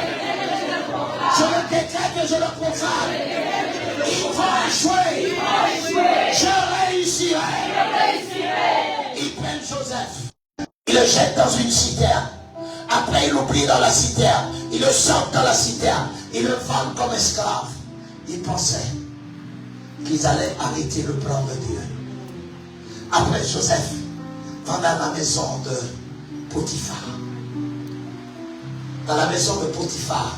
Je le décrète, je le proclame. Il va échouer. Je réussirai. Ils prennent Joseph. Ils le jettent dans une citerne. Après, ils l'oublient dans la citerne. Ils le sortent dans la citerne. Ils le vendent comme esclave. Ils pensaient qu'ils allaient arrêter le plan de Dieu. Après, Joseph va dans la maison de Potiphar. Dans la maison de Potiphar.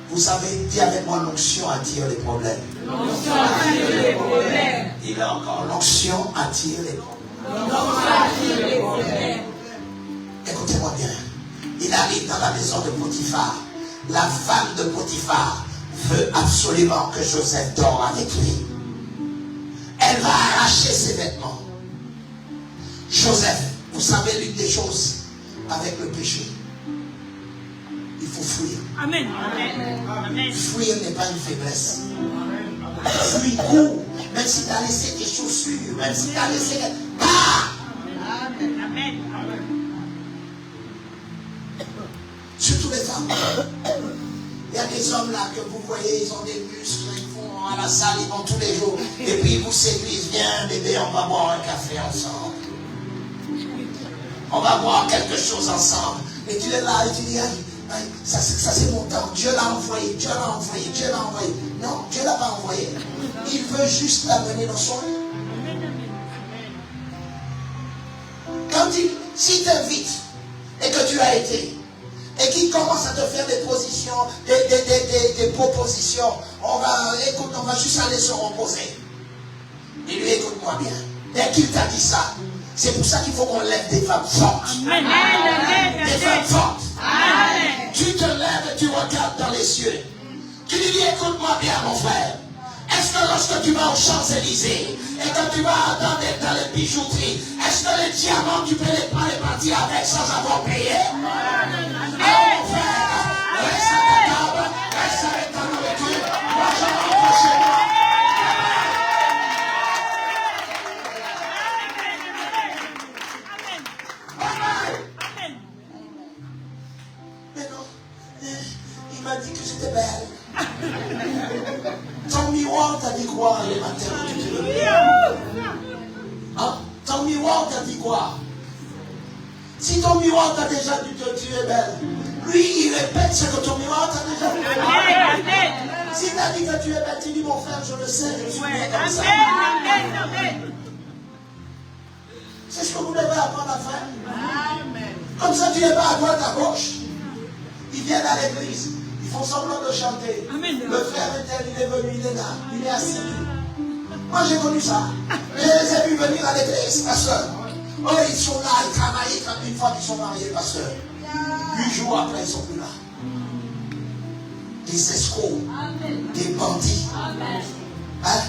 Vous savez, dis avec moi, l'onction attire les problèmes. L'onction attire les problèmes. Il a encore, l'onction attire les problèmes. L'onction attire les problèmes. Écoutez-moi bien. Il arrive dans la maison de Potiphar. La femme de Potiphar veut absolument que Joseph dort avec lui. Elle va arracher ses vêtements. Joseph, vous savez l'une des choses avec le péché. Il faut fuir. Amen. Amen. Fuir n'est pas une faiblesse. Fuis, cours. Même si tu as laissé tes chaussures, même si tu as laissé... Amen. Surtout les femmes. Il y a des hommes là que vous voyez, ils ont des muscles, ils vont à la salle, ils vont tous les jours. Et puis ils vous séduisent. Viens bébé, on va boire un café ensemble. On va boire quelque chose ensemble. Et tu es là et tu dis, ça c'est mon temps. Dieu l'a envoyé, Dieu l'a envoyé, Dieu l'a envoyé. Non, Dieu l'a pas envoyé. Il veut juste l'amener dans son lit. Quand s'il t'invite et que tu as été, et qu'il commence à te faire des positions, des propositions, on va juste aller se reposer. Et lui, écoute-moi bien. Dès qu'il t'a dit ça, c'est pour ça qu'il faut qu'on lève des femmes fortes. Des femmes fortes. Amen. Tu te lèves et tu regardes dans les cieux. Tu lui dis, écoute-moi bien mon frère. Est-ce que lorsque tu vas aux Champs-Élysées et que tu vas dans les bijouteries, est-ce que les diamants tu peux les partir avec sans avoir payé? Mon frère, reste à ta table, reste avec ta nourriture. Moi je rentre chez moi. miroir les matins où tu te lèves. Hein? Ton miroir t'a dit quoi? Si ton miroir t'a déjà dit que tu es belle, lui il répète ce que ton miroir t'a déjà dit. Si t'as dit que tu es belle, tu dis mon frère, je le sais, je suis bien comme ça. C'est ce que vous devez apprendre à faire. Comme ça, tu n'es pas à droite, à gauche. Ils viennent à l'église, ils font semblant de chanter. Le frère tel, il est venu, il est là, il est assis. Moi, j'ai connu ça. Je les ai vus venir à l'église, pasteur. Oh, ils sont là, ils travaillent une fois qu'ils sont mariés, pasteur. 8 jours après, ils ne sont plus là. Des escrocs, des bandits. Hein?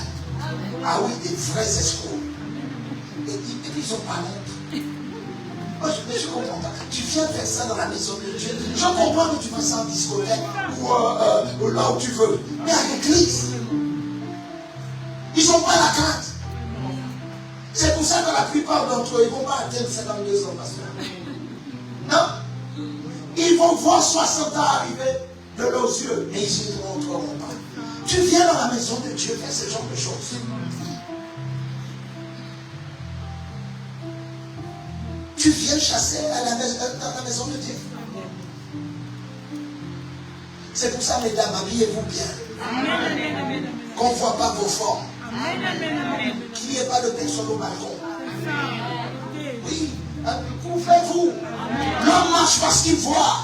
Ah oui, des vrais escrocs. Et puis, ils ont pas honte. Moi, je comprends pas. Tu viens faire ça dans la maison de Dieu. Je comprends que tu fais ça en discothèque ou là où tu veux. Mais à l'église, ils n'ont pas la crainte. C'est pour ça que la plupart d'entre eux, ils ne vont pas atteindre 52 ans, pasteur. Non. Ils vont voir 60 ans arriver de leurs yeux, mais ils ne rentreront pas. Tu viens dans la maison de Dieu faire ce genre de choses. Tu viens chasser dans la maison de Dieu. C'est pour ça, mesdames, habillez-vous bien. Qu'on ne voit pas vos formes. Qu'il n'y ait pas de personne au balcon. Oui, couvrez-vous. L'homme marche parce qu'il voit.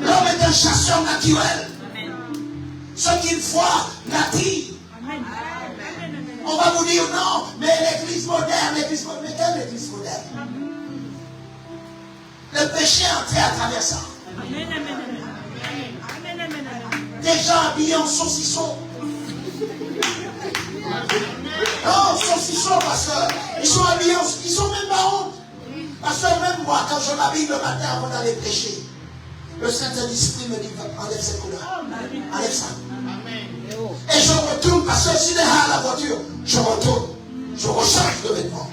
L'homme est un chasseur naturel. Ce qu'il voit l'attire. On va vous dire non, mais l'église moderne, mais quelle église moderne? Le péché est entré à travers ça. Des gens habillés en saucisson. Non, saucisson, pasteur. Ils sont habillés, ils sont même pas honte. Pasteur, même moi, quand je m'habille le matin avant d'aller prêcher, le Saint-Esprit me dit, enlève cette couleur. Enlève ça. Et je retourne, pasteur, s'il est à la voiture, je retourne. Je rechange de vêtements.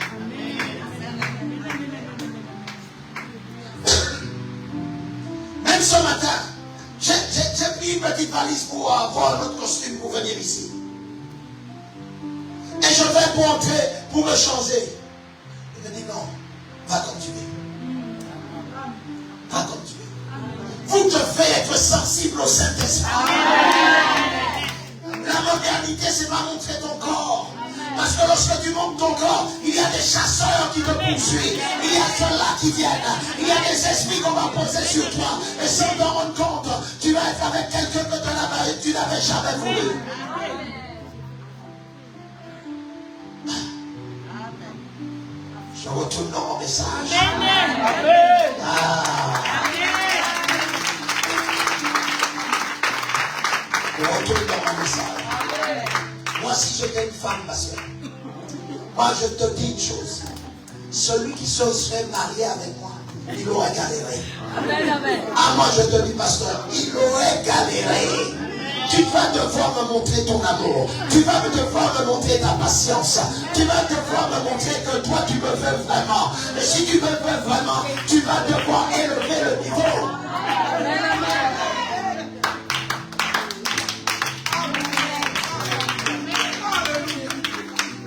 Même ce matin, j'ai pris une petite valise pour avoir un autre costume pour venir ici. Et je vais pour entrer, pour me changer. Il me dit non, va comme tu es. Va comme tu es. Vous devez être sensible au Saint-Esprit. La modernité, c'est pas montrer ton corps. Parce que lorsque tu montes ton corps, il y a des chasseurs qui te poursuivent. Il y a ceux-là qui viennent. Il y a des esprits qu'on va poser sur toi. Et sans t'en rendre compte, tu vas être avec quelqu'un que tu n'avais jamais voulu. Je retourne dans mon message. Je retourne dans mon message. Moi, si j'étais une femme, ma soeur, moi, je te dis une chose. Celui qui se serait marié avec moi, il aurait galéré. Ah, moi, je te dis, pasteur, il aurait galéré. Tu vas devoir me montrer ton amour. Tu vas devoir me montrer ta patience. Tu vas devoir me montrer que toi, tu me veux vraiment. Et si tu me veux vraiment, tu vas devoir élever le niveau.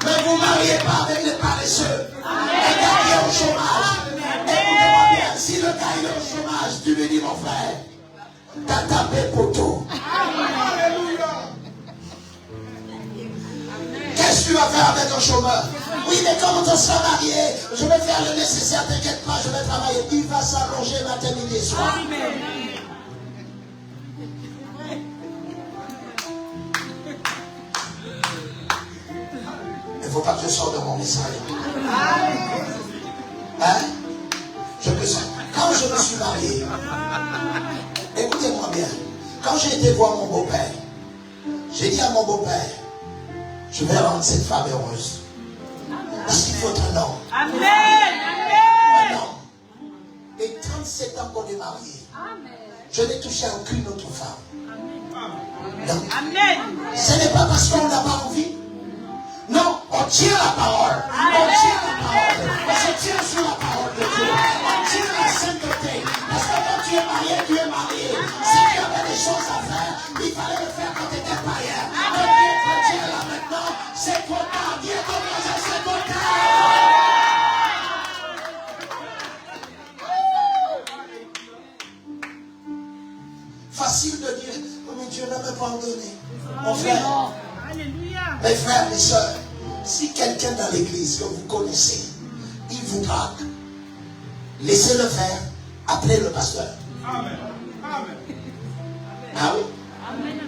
Ne vous mariez pas avec les paresseux. Les gars qui sont au chômage. Écoutez-moi bien, si le gars est au chômage, tu lui dis, mon frère, t'as tapé poteau. Qu'est-ce que tu vas faire avec un chômeur? Oui, mais quand on sera marié, je vais faire le nécessaire, t'inquiète pas, je vais travailler. Il va s'allonger matin, midi et soir. Il ne faut pas que je sorte de mon message. Hein? Je peux ça. Quand je me suis marié, écoutez-moi bien, quand j'ai été voir mon beau-père, j'ai dit à mon beau-père, je vais rendre cette femme heureuse. Parce qu'il faut un homme. Amen. Un homme. Et 37 ans qu'on est mariés, je n'ai touché à aucune autre femme. Non. Amen. Ce n'est pas parce qu'on n'a pas envie. Non, on tient la parole. On tient la parole. On se tient sur la parole de Dieu. On tient la sainteté. Parce que quand tu es marié, tu es marié. Si tu avais des choses à faire, il fallait le faire quand tu étais païen. Quand tu es chrétien là maintenant, que vous connaissez, il vous drague. Laissez-le faire. Appelez le pasteur. Amen. Amen. Ah oui? Amen.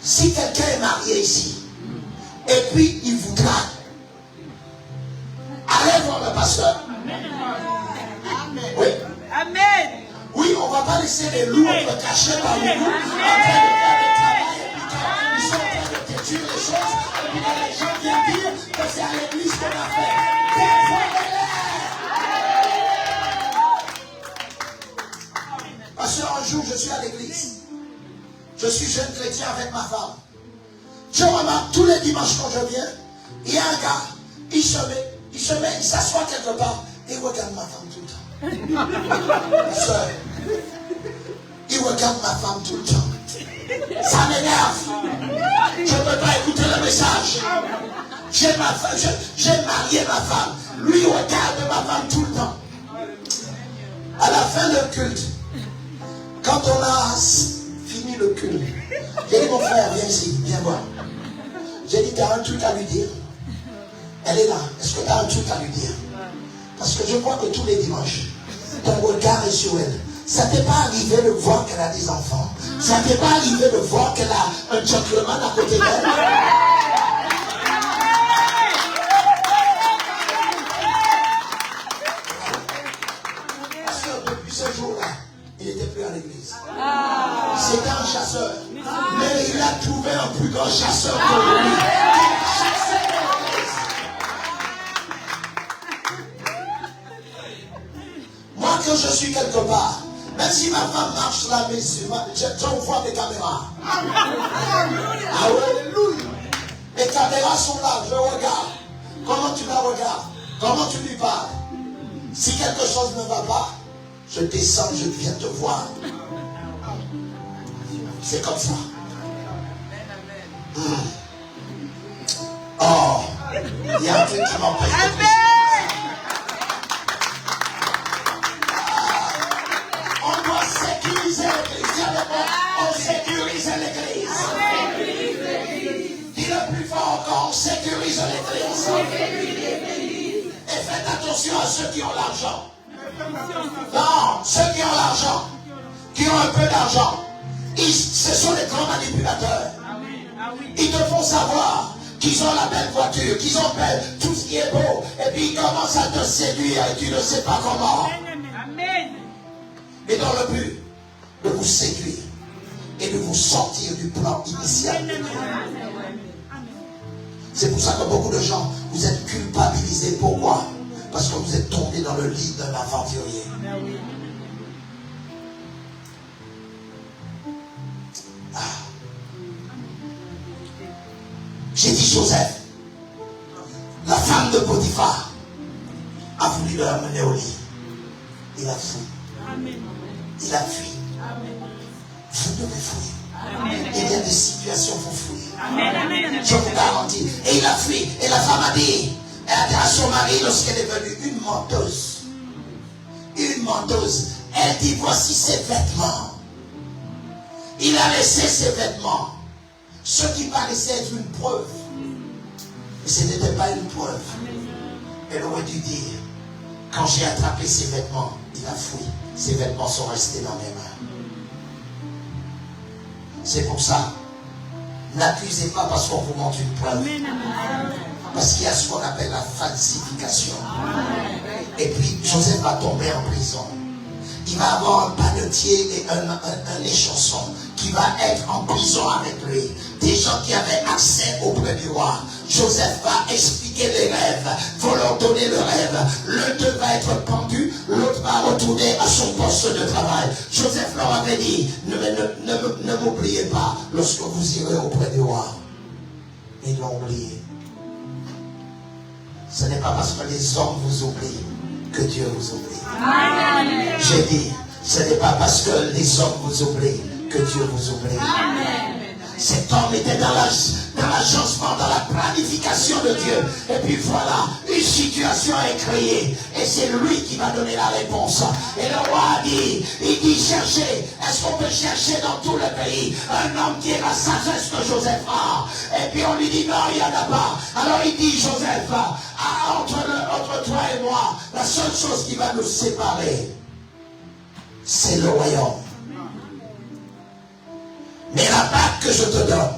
Si quelqu'un est marié ici, et puis il vous drague, allez voir le pasteur. Oui. Amen. Oui, on ne va pas laisser les loups être cachés parmi nous, en train de faire des travail, et puis quand ils sont en train de détruire les choses, et puis quand les gens viennent dire que c'est à l'église qu'on a fait. Parce qu'un jour, je suis à l'église. Je suis jeune chrétien avec ma femme. Je remarque tous les dimanches quand je viens, il y a un gars, il s'assoit quelque part et il regarde ma femme tout le temps. Ma soeur, il regarde ma femme tout le temps. Ça m'énerve. Je ne peux pas écouter le message. J'ai marié ma femme. Lui regarde ma femme tout le temps. À la fin du culte, quand on a fini le culte, j'ai dit mon frère, viens ici, viens voir. J'ai dit, tu as un truc à lui dire. Elle est là. Est-ce que tu as un truc à lui dire? Parce que je vois que tous les dimanches, ton regard est sur elle. Ça t'est pas arrivé de voir qu'elle a des enfants? Ça t'est pas arrivé de voir qu'elle a un gentleman à côté d'elle? Parce que depuis ce jour-là, il n'était plus à l'église. C'était un chasseur. Mais il a trouvé un plus grand chasseur que lui. Il a chassé l'église. Moi, quand je suis quelque part, même si ma femme marche là, j'envoie des caméras. Ah ouais? Les caméras sont là, je regarde. Comment tu la regardes? Comment tu lui parles? Si quelque chose ne va pas, je descends, je viens te voir. C'est comme ça. Oh, il y a un truc qui m'empêche de prêcher. On doit sécuriser l'église. On sécurise l'église. Dis-le plus fort encore, on sécurise l'église. Et faites attention à ceux qui ont l'argent. Non, ceux qui ont l'argent, qui ont un peu d'argent, ce sont les grands manipulateurs. Ils te font savoir qu'ils ont la belle voiture, qu'ils ont tout ce qui est beau, et puis ils commencent à te séduire et tu ne sais pas comment. Mais dans le but de vous séduire et de vous sortir du plan initial. C'est pour ça que beaucoup de gens, vous êtes culpabilisés. Pourquoi? Parce que vous êtes tombés dans le lit d'un aventurier. J'ai dit Joseph, la femme de Potiphar a voulu le ramener au lit. Il a fui. Il a fui. Vous devez fuir. Il y a des situations où vous fuyez. Je vous garantis. Et il a fui. Et la femme a dit à son mari, lorsqu'elle est venue, une menteuse. Une menteuse. Elle dit, voici ses vêtements. Il a laissé ses vêtements. Ce qui paraissait être une preuve. Mais ce n'était pas une preuve. Elle aurait dû dire, quand j'ai attrapé ses vêtements, il a fui. Ses vêtements sont restés dans mes mains. C'est pour ça, n'accusez pas parce qu'on vous montre une preuve. Parce qu'il y a ce qu'on appelle la falsification. Et puis Joseph va tomber en prison. Il va avoir un panetier et un échanson qui va être en prison avec lui. Des gens qui avaient accès auprès du roi. Joseph va expliquer les rêves, vont leur donner le rêve. L'un d'eux va être pendu, l'autre va retourner à son poste de travail. Joseph leur avait dit, ne m'oubliez pas lorsque vous irez auprès du roi. Ils l'ont oublié. Ce n'est pas parce que les hommes vous oublient que Dieu vous oublie. J'ai dit, ce n'est pas parce que les hommes vous oublient que Dieu vous oublie. Cet homme était dans l'agencement, dans la planification de Dieu. Et puis voilà, une situation nation est créée. Et c'est lui qui va donner la réponse. Et le roi dit, il dit, cherchez. Est-ce qu'on peut chercher dans tout le pays un homme qui est la sagesse que Joseph a? Et puis on lui dit, non, il n'y en a pas. Alors il dit, Joseph, entre toi et moi, la seule chose qui va nous séparer, c'est le royaume. Mais la bague que je te donne,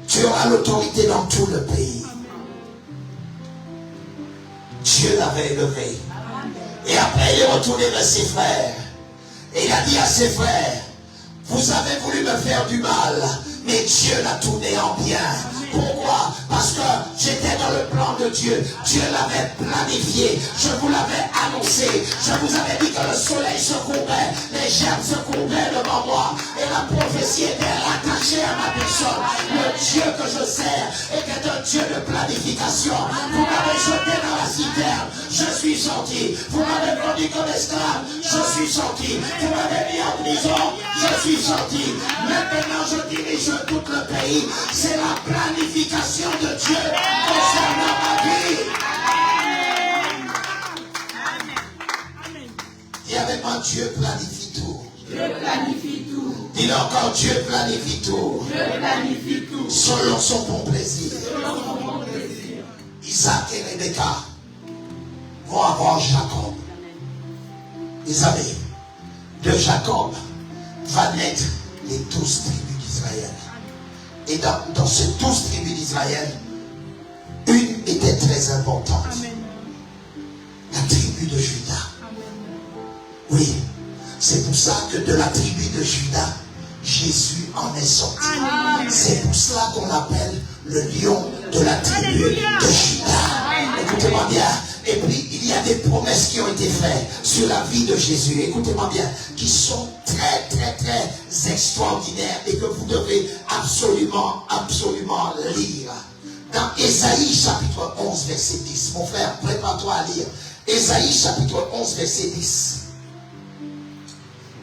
tu auras l'autorité dans tout le pays. Dieu l'avait élevé. Et après il est retourné vers ses frères. Et il a dit à ses frères, vous avez voulu me faire du mal, mais Dieu l'a tourné en bien. Pourquoi? Parce que j'étais dans le plan de Dieu. Dieu l'avait planifié. Je vous l'avais annoncé. Je vous avais dit que le soleil se couvrait, les gerbes se couvraient devant moi. Et la prophétie était rattachée à ma personne. Le Dieu que je sers était un Dieu de planification. Vous m'avez jeté dans la citerne, je suis sorti. Vous m'avez vendu comme esclave, je suis sorti. Vous m'avez mis en prison, je suis sorti. Maintenant je dirige tout le pays. C'est la planification de Dieu concernant ma vie. Dis avec moi, Dieu planifie tout. Dieu planifie tout. Dis-le encore, Dieu planifie tout. Dieu planifie tout. Selon son bon plaisir. Selon son bon plaisir. Isaac et Rebecca vont avoir Jacob. Les amis, de Jacob va naître les 12 tribus d'Israël. Et dans ces 12 tribus d'Israël, une était très importante. La tribu de Juda. Oui, c'est pour ça que de la tribu de Juda, Jésus en est sorti. C'est pour cela qu'on l'appelle le lion de la tribu de Juda. Écoutez-moi bien. Et puis, il y a des promesses qui ont été faites sur la vie de Jésus. Écoutez-moi bien. Qui sont très, très, très extraordinaires et que vous devez absolument, absolument lire. Dans Ésaïe chapitre 11, verset 10. Mon frère, prépare-toi à lire. Ésaïe chapitre 11, verset 10.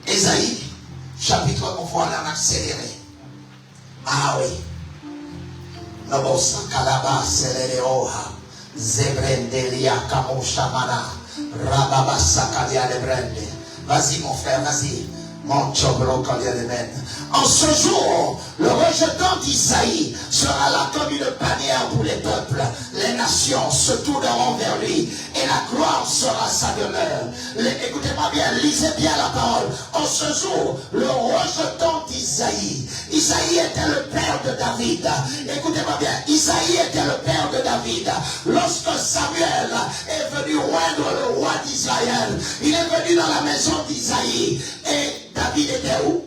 Ésaïe chapitre, on va en accélérer. Ah oui. Zebrendelia Kamoshamana Rababasakadia de Brende. Vas-y mon frère, vas-y. Mon chobro Kaliademen. En ce jour, le rejetant d'Isaïe sera là comme une bannière pour les peuples. Les nations se tourneront vers lui et la gloire sera sa demeure. Écoutez-moi bien, lisez bien la parole. En ce jour, le rejetant d'Isaïe. Isaïe était le père de David. Écoutez-moi bien, Isaïe était le père de David. Lorsque Samuel est venu oindre le roi d'Israël, il est venu dans la maison d'Isaïe. Et David était où?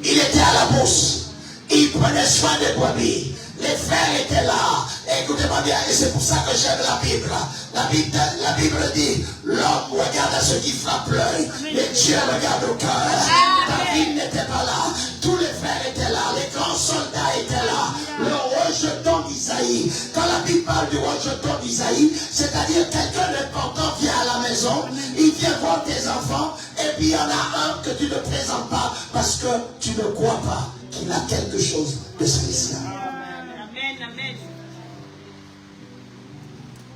Il était à la brousse. Il prenait soin des brebis. Les frères étaient là. Écoutez-moi bien, et c'est pour ça que j'aime la Bible. La Bible dit, l'homme regarde à ce qui frappe l'œil, mais Dieu regarde au cœur. David n'était pas là. Tous les frères étaient là. Les grands soldats étaient là. Le rejeton d'Isaïe. Quand la Bible parle du rejeton d'Isaïe, c'est-à-dire quelqu'un d'important vient à la maison, il vient voir tes enfants, et puis il y en a un que tu ne présentes pas parce que tu ne crois pas qu'il a quelque chose de spécial.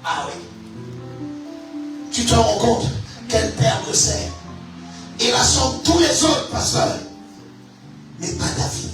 Ah oui. Tu te rends compte quel père que c'est. Il rassemble tous les autres pasteurs, mais pas David.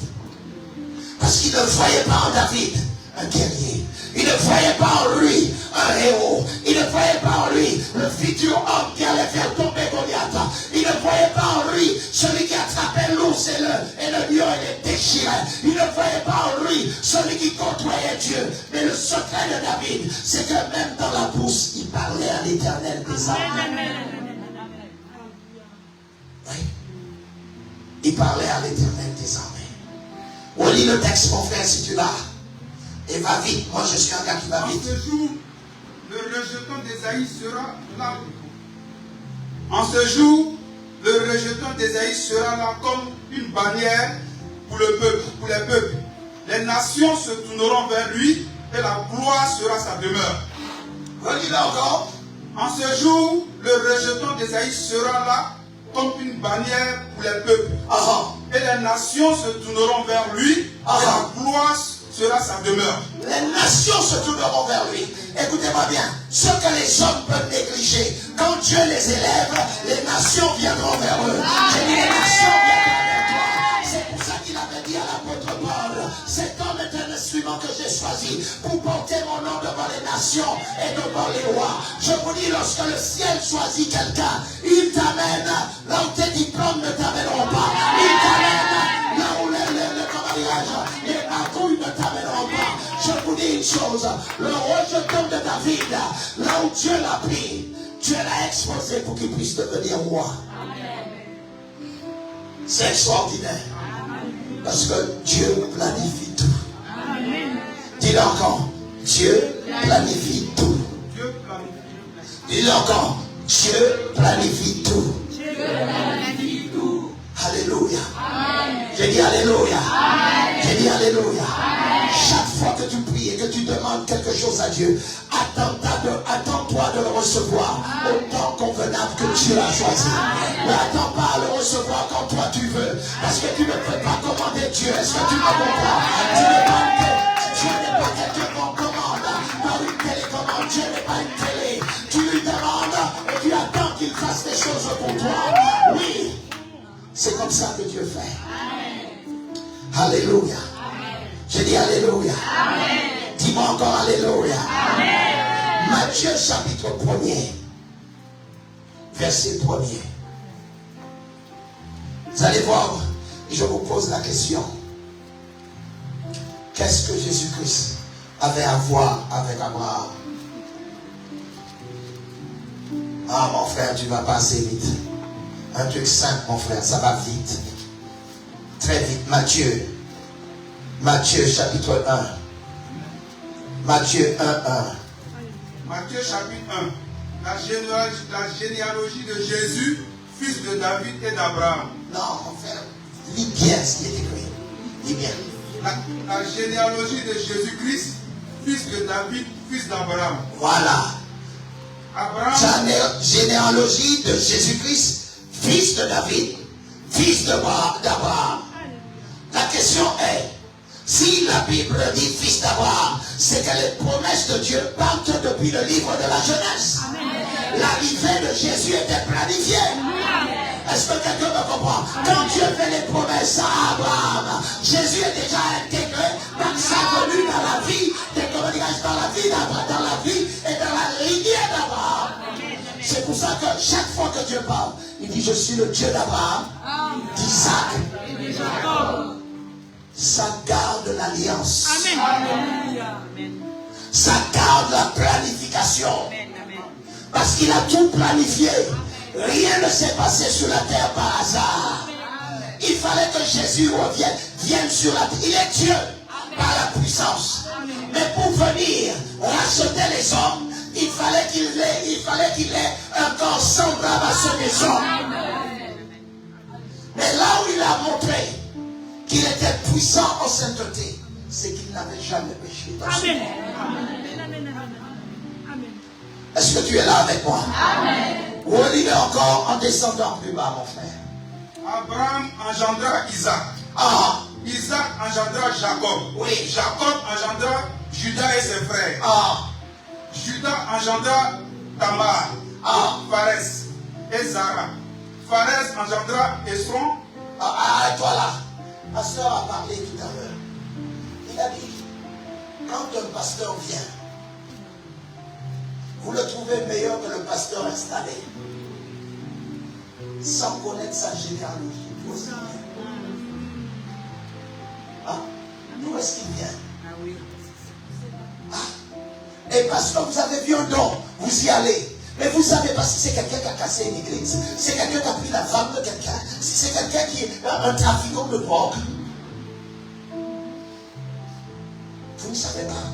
Parce qu'il ne voyait pas en David un guerrier. Il ne voyait pas en lui un héros. Il ne voyait pas en lui le futur homme qui allait faire tomber Goliath. Il ne voyait pas en lui celui qui attrapait l'ours et le lion et les déchirait. Il ne voyait pas en lui celui qui côtoyait Dieu. Mais le secret de David, c'est que même dans la bourse, il parlait à l'Éternel des armées. Oui. Il parlait à l'Éternel des armées. On lit le texte, mon frère, si tu l'as. Et va vite. Moi, je suis un gars qui va vite. En ce jour, le rejeton d'Ésaïe sera là. En ce jour, le rejeton d'Ésaïe sera là comme une bannière pour le peuple, pour les peuples. Les nations se tourneront vers lui et la gloire sera sa demeure. Relis-le encore. En ce jour, le rejeton d'Ésaïe sera là comme une bannière pour les peuples. Et les nations se tourneront vers lui et la gloire sera sa demeure. Les nations se tourneront vers lui. Écoutez-moi bien. Ce que les hommes peuvent négliger, quand Dieu les élève, les nations viendront vers eux. J'ai dit les nations viendront vers toi. C'est pour ça qu'il avait dit à l'apôtre Paul, cet homme est un instrument que j'ai choisi pour porter mon nom devant les nations et devant les rois. Je vous dis, lorsque le ciel choisit quelqu'un, il t'amène là où tes diplômes ne t'amèneront pas. Il t'amène là où les patrouilles ne t'amèneront pas. Je vous dis une chose, le rejeton de David, là où Dieu l'a pris, Dieu l'a exposé pour qu'il puisse devenir roi. C'est extraordinaire. Parce que Dieu planifie tout. Dis-le encore, Dieu planifie tout. Dieu planifie. Dis-le encore, Dieu planifie tout. Dieu planifie tout. Alléluia. J'ai dit Alléluia. J'ai dit Alléluia. Chaque fois que tu pries et que tu demandes quelque chose à Dieu, attends-toi de le recevoir au temps convenable que Dieu a choisi. Ne attends pas à le recevoir quand toi tu veux. Parce que tu ne peux pas commander Dieu. Est-ce que tu me comprends? Tu ne pas que Dieu n'est pas quelqu'un qu'on commande par une télécommande. Dieu n'est pas une télé. Tu lui demandes et tu attends qu'il fasse des choses pour toi. Oui. C'est comme ça que Dieu fait. Alléluia. J'ai dit Alléluia. Dis-moi encore Alléluia. Matthieu chapitre 1er, verset 1er. Vous allez voir, je vous pose la question. Qu'est-ce que Jésus-Christ avait à voir avec Abraham? Ah mon frère, tu vas passer vite. Un truc simple mon frère, ça va vite. Très vite. Matthieu chapitre 1. Matthieu 1, 1. Matthieu chapitre 1. La généalogie de Jésus, fils de David et d'Abraham. Non, mon frère, lis bien ce qui est écrit. Lis bien. La généalogie de Jésus-Christ, fils de David, fils d'Abraham. Voilà. Abraham. Généalogie de Jésus-Christ, fils de David, fils d'Abraham. La question est, si la Bible dit fils d'Abraham, c'est que les promesses de Dieu partent depuis le livre de la Genèse. L'arrivée de Jésus était planifiée. Est-ce que quelqu'un me comprend? Quand Dieu fait les promesses à Abraham, Jésus est déjà intégré dans sa venue dans la vie, dans la vie et dans la lignée d'Abraham. C'est pour ça que chaque fois que Dieu parle, il dit je suis le Dieu d'Abraham, d'Isaac. Ça garde l'alliance. Ça garde la planification. Parce qu'il a tout planifié. Rien ne s'est passé sur la terre par hasard. Il fallait que Jésus vienne sur la terre. Il est Dieu par la puissance. Mais pour venir racheter les hommes, il fallait qu'il ait un corps semblable à ceux des hommes. Mais là où il a montré qu'il était puissant en sainteté, c'est qu'il n'avait jamais péché dans ce monde. Est-ce que tu es là avec moi? Relis-le encore en descendant plus bas, mon frère. Abraham engendra Isaac. Isaac engendra Jacob. Oui. Jacob engendra Judas et ses frères. Judas engendra Tamar, Pharès et Zara. Pharès engendra Esron. Toi là. Pasteur a parlé tout à l'heure. Il a dit, quand un pasteur vient, vous le trouvez meilleur que le pasteur installé, sans connaître sa généalogie. D'où est-ce qu'il vient? Et parce que vous avez vu un don, vous y allez. Mais vous savez pas si c'est quelqu'un qui a cassé une église, c'est quelqu'un qui a pris la femme de quelqu'un, si c'est quelqu'un qui est un trafiquant de drogue. Vous ne savez pas.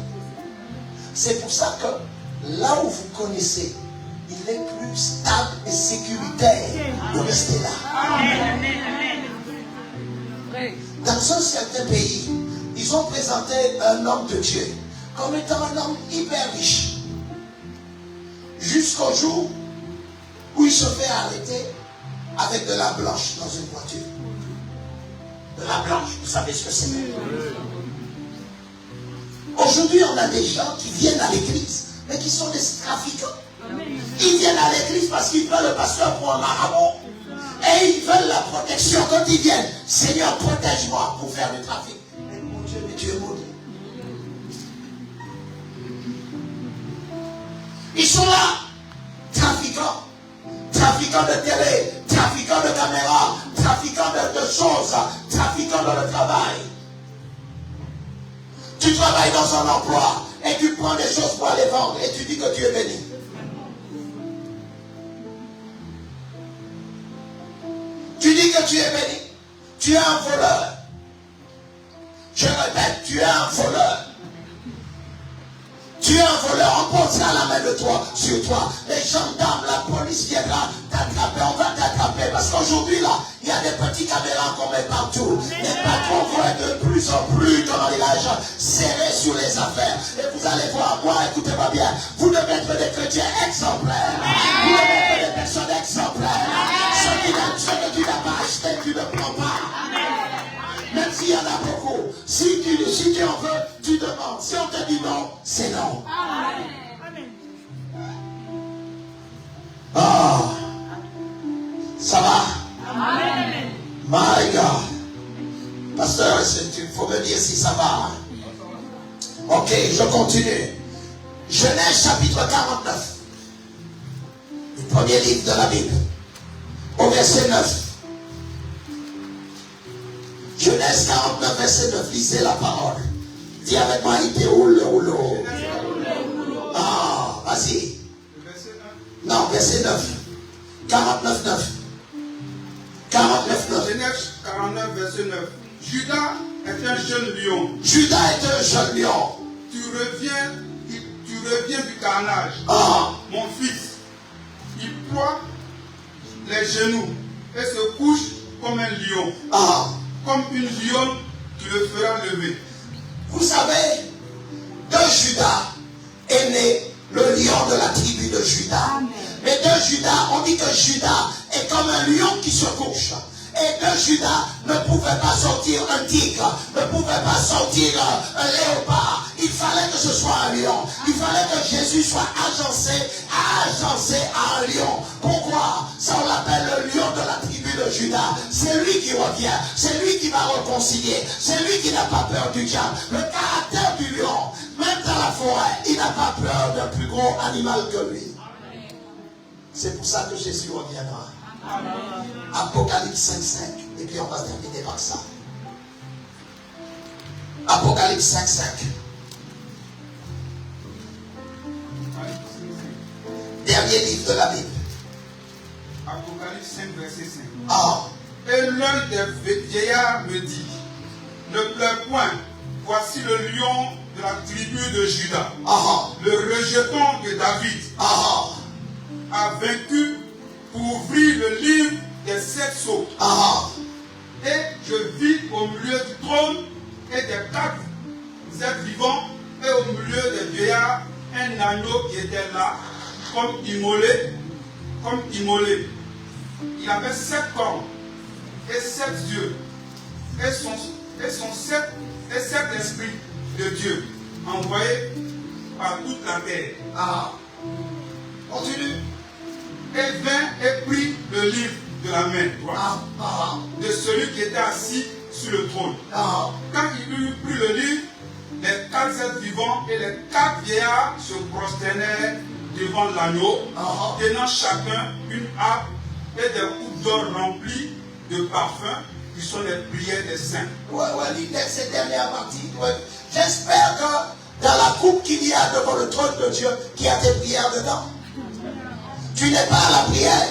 C'est pour ça que là où vous connaissez, il est plus stable et sécuritaire de rester là. Dans un certain pays, ils ont présenté un homme de Dieu comme étant un homme hyper riche. Jusqu'au jour où il se fait arrêter avec de la blanche dans une voiture. De la blanche, vous savez ce que c'est. Aujourd'hui, on a des gens qui viennent à l'église, mais qui sont des trafiquants. Ils viennent à l'église parce qu'ils veulent le pasteur pour un marabout. Et ils veulent la protection. Quand ils viennent, Seigneur, protège-moi pour faire du trafic. Mais mon Dieu, mais tu es maudit. Ils sont là, trafiquants. Trafiquants de télé, trafiquants de caméras, trafiquants de choses, trafiquants dans le travail. Tu travailles dans un emploi et tu prends des choses pour les vendre et tu dis que tu es béni. Tu dis que tu es béni. Tu es un voleur. Je répète, tu es un voleur. Tu es un voleur, on posera la main de toi sur toi. Les gendarmes, la police viendra t'attraper, on va t'attraper. Parce qu'aujourd'hui là, il y a des petits caméras qu'on met partout. Les patrons vont être de plus en plus, comment dirais-je, serrés sur les affaires. Et vous allez voir, moi, écoutez-moi bien, vous devez être des chrétiens exemplaires. Vous devez être des personnes exemplaires. Ce que tu n'as pas acheté, tu ne prends pas. Même s'il y en a beaucoup, si tu en veux, tu demandes. Si on te dit non, c'est non. Ah, ça va? Amen. My God. Pasteur, il faut me dire si ça va. Ok, je continue. Genèse chapitre 49. Le premier livre de la Bible. Au verset 9. Genèse 49, verset 9, lisez la parole. Dis avec moi, il déroule le rouleau. Ah, vas-y. Non, verset 9. 49, 9. 49, 9. Genèse 49, verset 9. Judas est un jeune lion. Judas est un jeune lion. Tu reviens du carnage. Ah. Mon fils, il ploie les genoux et se couche comme un lion. Ah. Comme une lionne, tu le feras lever. Vous savez, de Judas est né le lion de la tribu de Judas. Amen. Mais de Judas, on dit que Judas est comme un lion qui se couche. Et de Judas ne pouvait pas sortir un tigre, ne pouvait pas sortir un léopard. Il fallait que ce soit un lion. Il fallait que Jésus soit agencé à un lion. Pourquoi? Ça on l'appelle le lion de la tribu de Judas. C'est lui qui revient, c'est lui qui va réconcilier, c'est lui qui n'a pas peur du diable. Le caractère du lion, même dans la forêt, il n'a pas peur d'un plus gros animal que lui. C'est pour ça que Jésus reviendra. Apocalypse 5.5. Et puis on va terminer par ça. Apocalypse 5.5. Dernier livre de la Bible. Apocalypse 5, verset 5. Ah. Et l'un des vieillards me dit, ne pleure point, voici le lion de la tribu de Judas, le rejeton de David, a vaincu pour ouvrir le livre des 7 sceaux. Et je vis au milieu du trône et des 4 êtres vivants et au milieu des vieillards un agneau qui était là comme immolé. Il avait 7 cornes et 7 yeux et 7 esprits de Dieu envoyés par toute la terre. Continue. Et vint et prit le livre de la main droite de celui qui était assis sur le trône. Quand il eut pris le livre, les 4 êtres vivants et les 4 vieillards se prosternèrent devant l'agneau, tenant chacun une harpe et des coupes d'or remplies de parfums qui sont les prières des saints. Cette dernière partie. J'espère que dans la coupe qu'il y a devant le trône de Dieu, qu'il y a des prières dedans. Tu n'es pas à la prière.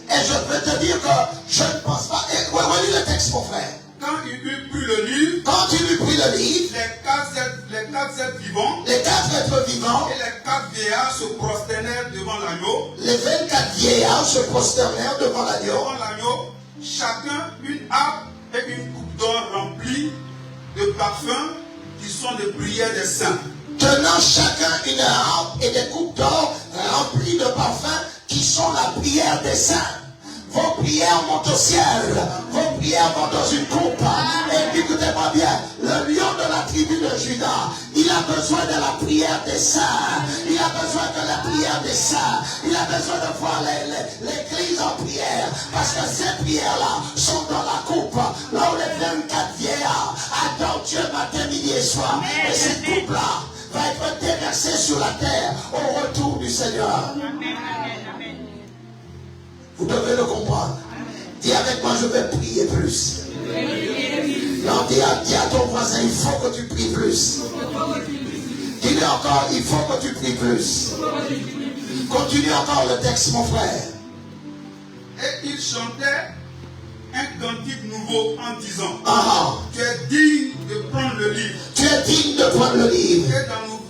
Et je peux te dire que je ne pense pas. Relis le texte, mon frère. Quand il eut pris le livre, les 4 êtres vivants, les 4 êtres vivants et les 4 vieillards se prosternèrent devant l'agneau. Les 24 vieillards se prosternèrent devant l'agneau. Chacun une harpe et une coupe d'or remplie de parfums qui sont des prières des saints. Tenant chacun une harpe et des coupes d'or remplies de parfums qui sont la prière des saints. Vos prières montent au ciel. Vos prières vont dans une coupe. Et écoutez-moi bien, le lion de la tribu de Juda, il a besoin de la prière des saints. Il a besoin de la prière des saints. Il a besoin de voir l'église en prière. Parce que ces prières-là sont dans la coupe. Là où les 24 vieillards adorent Dieu matin, midi et soir. Et cette coupe-là va être déversée sur la terre au retour du Seigneur. Vous devez le comprendre. Dis avec moi, je vais prier plus. Non, dis à ton voisin, il faut que tu pries plus. Dis-le encore, il faut que tu pries plus. Continue encore le texte, mon frère. Et il chantait un cantique nouveau en disant, tu es digne de prendre le livre. Tu es digne de prendre le livre.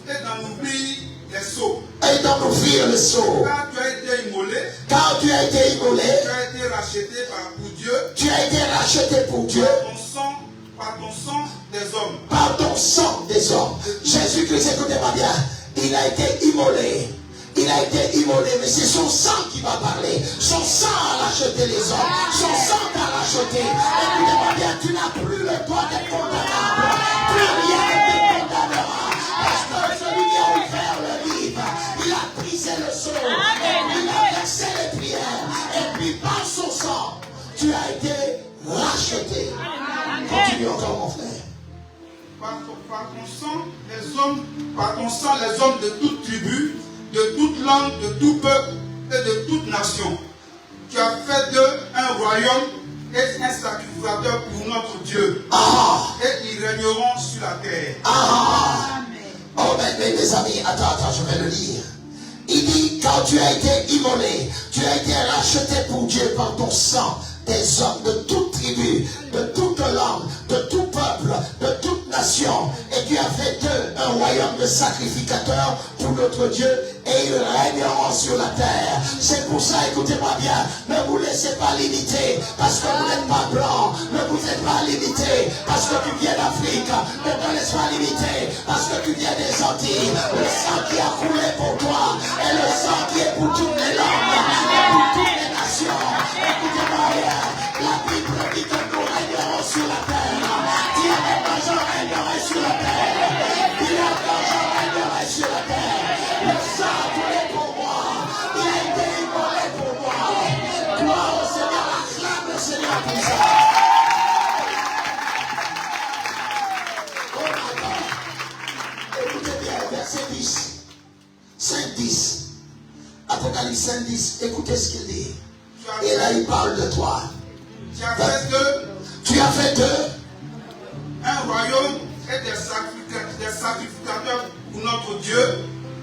Et d'en ouvrir les sceaux. Et d'en ouvrir les sceaux. Car tu as été immolé. Car tu as été immolé. Tu as été racheté pour Dieu. Tu as été racheté pour Dieu. Par ton sang des hommes. Par ton sang des hommes. Jésus-Christ, écoutez-moi bien. Il a été immolé. Il a été immolé, mais c'est son sang qui va parler. Son sang a racheté les hommes. Son sang t'a racheté. Écoutez-moi bien, tu n'as plus le droit d'être condamnable. Plus rien ne te condamnera. Parce que celui qui a ouvert le livre, il a brisé le sceau. Il a versé les prières. Et puis par son sang, tu as été racheté. Continue encore, mon frère. Par ton sang, les hommes de toute tribu, de toute langue, de tout peuple et de toute nation. Tu as fait d'eux un royaume et un sacrificateur pour notre Dieu. Et ils régneront sur la terre. Oh, mais mes amis, attends, je vais le lire. Il dit, quand tu as été immolé, tu as été racheté pour Dieu par ton sang, des hommes de toute tribu, de toute langue, de tout peuple, de toute nation, et tu as fait d'eux un royaume de sacrificateurs pour notre Dieu, et ils régneront sur la terre. C'est pour ça, écoutez-moi bien, ne vous laissez pas limiter, parce que vous n'êtes pas blanc, ne vous êtes pas limité, parce que tu viens d'Afrique, ne te laisse pas limiter, parce que tu viens des Antilles. Le sang qui a coulé pour toi, et le sang qui est pour toutes les langues, et pour toutes les nations. Écoutez-moi bien, la Bible dit que nous régnerons sur la terre. Dis avec moi, je régnerai sur la terre. Dis encore, je régnerai sur la terre. Le sang a coulé pour moi. Il a été immolé pour moi. Gloire au Seigneur, acclame le Seigneur pour ça. Oh my God. Écoutez bien, verset 10. 5-10. Apocalypse 5-10. Écoutez ce qu'il dit. Et là, il parle de toi. Tu as fait d'eux un royaume et des sacrificateurs pour notre Dieu,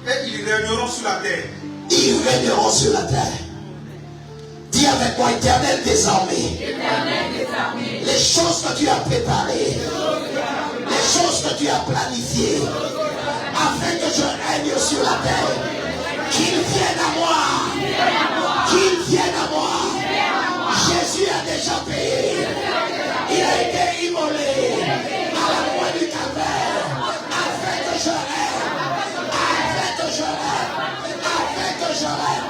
et ils régneront sur la terre. Ils régneront sur la terre. Dis avec moi, Éternel des armées, les choses que tu as préparées, les choses que tu as planifiées, afin que je règne sur la terre, qu'ils viennent à moi, qu'ils viennent à moi. Jésus a déjà payé. Il a été immolé à la croix du calvaire, afin que je règne, afin que je règne, afin que je règne.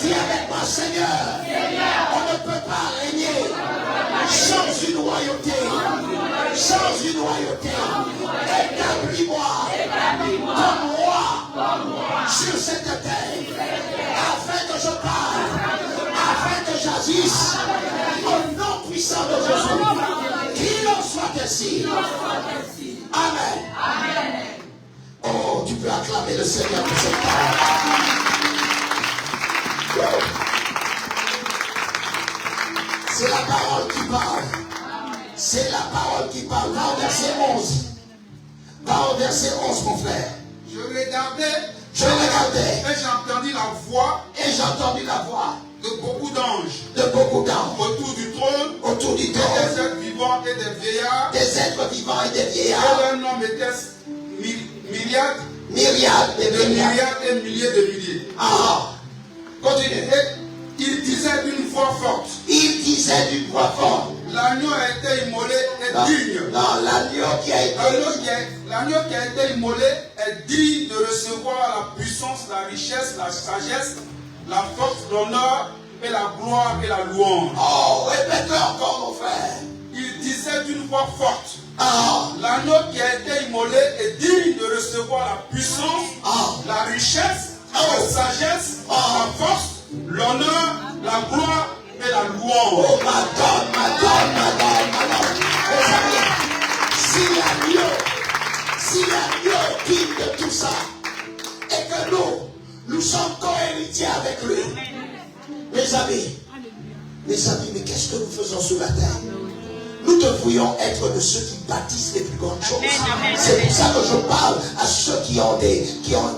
Dis avec moi, Seigneur, on ne peut pas régner sans une royauté, sans une royauté. Établis-moi comme roi sur cette terre, afin que je parle, afin que j'agisse au nom puissant de Jésus. Qu'il en soit ainsi. Amen. Oh, tu peux acclamer le Seigneur pour cette parole. C'est la parole qui parle. C'est la parole qui parle. Va au verset 11. Va au verset 11, mon frère. Je regardais. Et j'ai entendu la voix. De beaucoup d'anges. Autour du trône. Et des êtres vivants et des vieillards. Et leur nom était myriades et milliers de milliers. Continue. Et il disait d'une voix forte. L'agneau a été immolé est digne. L'agneau qui a été immolé est digne de recevoir la puissance, la richesse, la sagesse, la force, l'honneur et la gloire et la louange. Oh, répète-le encore, mon frère. disait d'une voix forte, Ah, l'agneau qui a été immolé est digne de recevoir la puissance, la richesse, la sagesse, la force, l'honneur, la gloire et la louange. oh my God, my God, my God, my God. Mes amis, si l'agneau digne de tout ça, et que nous sommes co-héritiers avec lui. Mes amis, mais qu'est-ce que nous faisons sur la terre? Nous devrions être de ceux qui bâtissent les plus grandes choses. C'est pour ça que je parle à ceux qui ont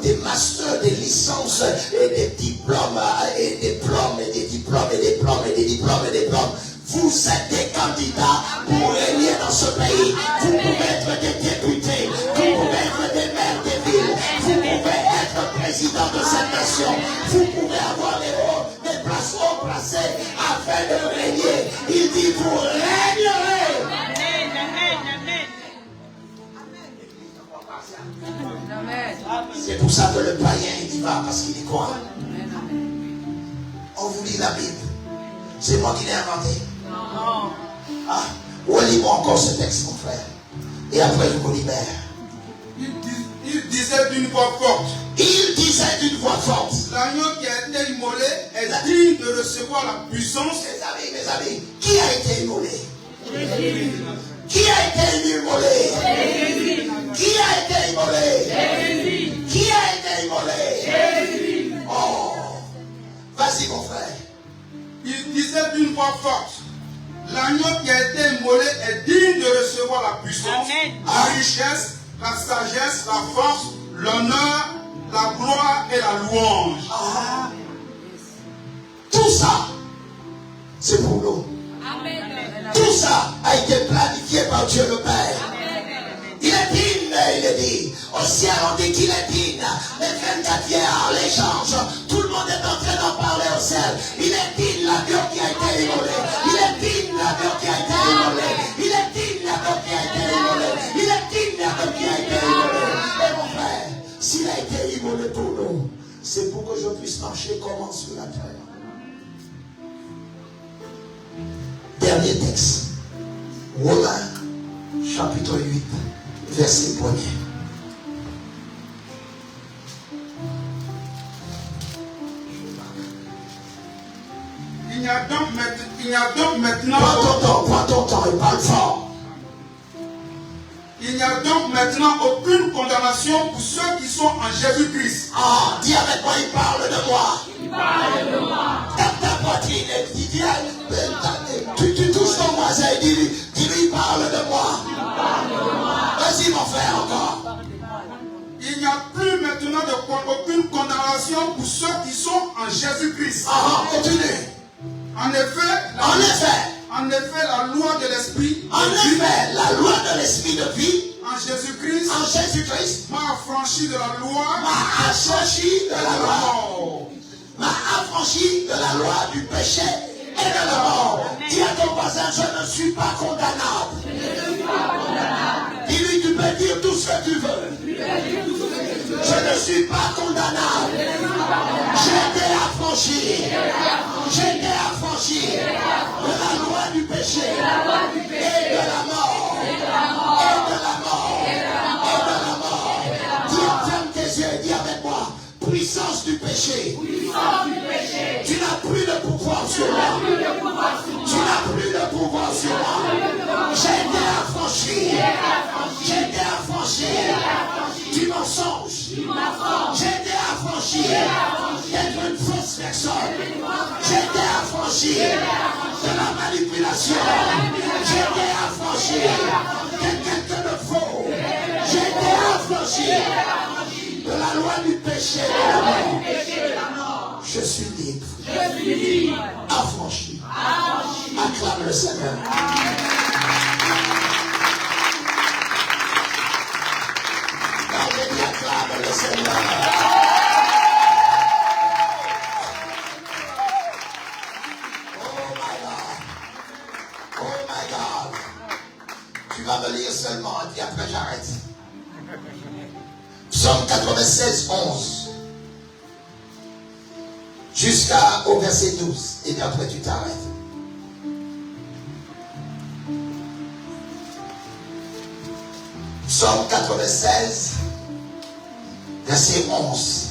des masters, des licences et des diplômes et des diplômes et des diplômes et des diplômes et des diplômes et des diplômes. Vous êtes des candidats pour régner dans ce pays. Vous pouvez être des députés, vous pouvez être des maires des villes, vous pouvez être président de cette nation, vous pouvez avoir des places haut placées afin de régner. Il dit vous régnerez. C'est pour ça que le païen il y va parce qu'il y croit. On vous lit la Bible. C'est moi qui l'ai inventé. Ah, relis-moi encore ce texte, mon frère. Et après, je vous libère. Il disait d'une voix forte. Il disait d'une voix forte. L'agneau qui a été immolé est digne de recevoir la puissance. Mes amis, qui a été immolé? Qui a été immolé? Qui a été immolé? Qui a été immolé? Oh, vas-y, mon frère. Il disait d'une voix forte, l'agneau qui a été immolé est digne de recevoir la puissance, la richesse, la sagesse, la force, l'honneur, la gloire et la louange. Ah. Tout ça, c'est pour nous. Tout ça a été planifié par Dieu le Père. Il est digne, il est dit. Au ciel, on dit qu'il est digne. Les 24 vieillards, les changes, tout le monde est en train d'en parler au ciel. Il est digne, l'agneau qui a été immolé. Il est digne, l'agneau qui a été immolé. Il est digne, l'agneau qui a été immolé. Il est digne, l'agneau qui a été immolé. Et mon frère, s'il a été immolé pour nous, c'est pour que je puisse marcher comment sur la terre. Dernier texte. Romains, chapitre 8. Verset 1er. Il n'y a donc maintenant... Prends ton temps, il parle fort. Il n'y a donc maintenant aucune condamnation pour ceux qui sont en Jésus-Christ. Ah, dis avec moi, il parle de moi. Il parle de moi. Tape ta poitrine et dis, tu touches ton voisin et dis-lui, il parle de moi. Il parle de moi. Vas-y mon frère encore. Il n'y a plus maintenant aucune condamnation pour ceux qui sont en Jésus-Christ. Ah, continue. En effet, la loi de l'esprit. La loi de l'esprit de vie. En Jésus-Christ. M'a affranchi de la loi. M'a affranchi de la loi du péché et de la mort. Dis à ton voisin, je ne suis pas condamnable. Dis-lui, tu peux dire tout ce que tu veux. Je ne suis pas condamnable. J'ai été affranchi. De la loi du péché et de la mort. Dis, ferme tes yeux et dis avec moi. Puissance du péché. Tu n'as plus de pouvoir sur moi. J'ai été affranchi. Du mensonge. J'ai été affranchi d'être une fausse personne. J'ai été affranchi de la manipulation. J'ai été affranchi d'être quelqu'un de faux. J'ai été affranchi de la loi du péché et de la mort. Je suis libre. Affranchi. Acclame le Seigneur. Acclame le Seigneur. Oh my God. Tu vas me lire seulement et puis après j'arrête. Psaume 96, 11. Jusqu'au verset 12. Et puis après tu t'arrêtes. Psaume 96, verset 11.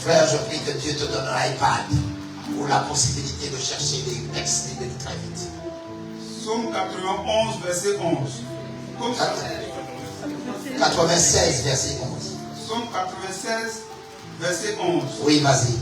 Frère, je prie que Dieu te donne un iPad ou la possibilité de chercher les textes et de lire très vite. Psaume 91, verset 11. Comme ça. 96, verset 11. Psaume 96, verset 11. Oui, vas-y.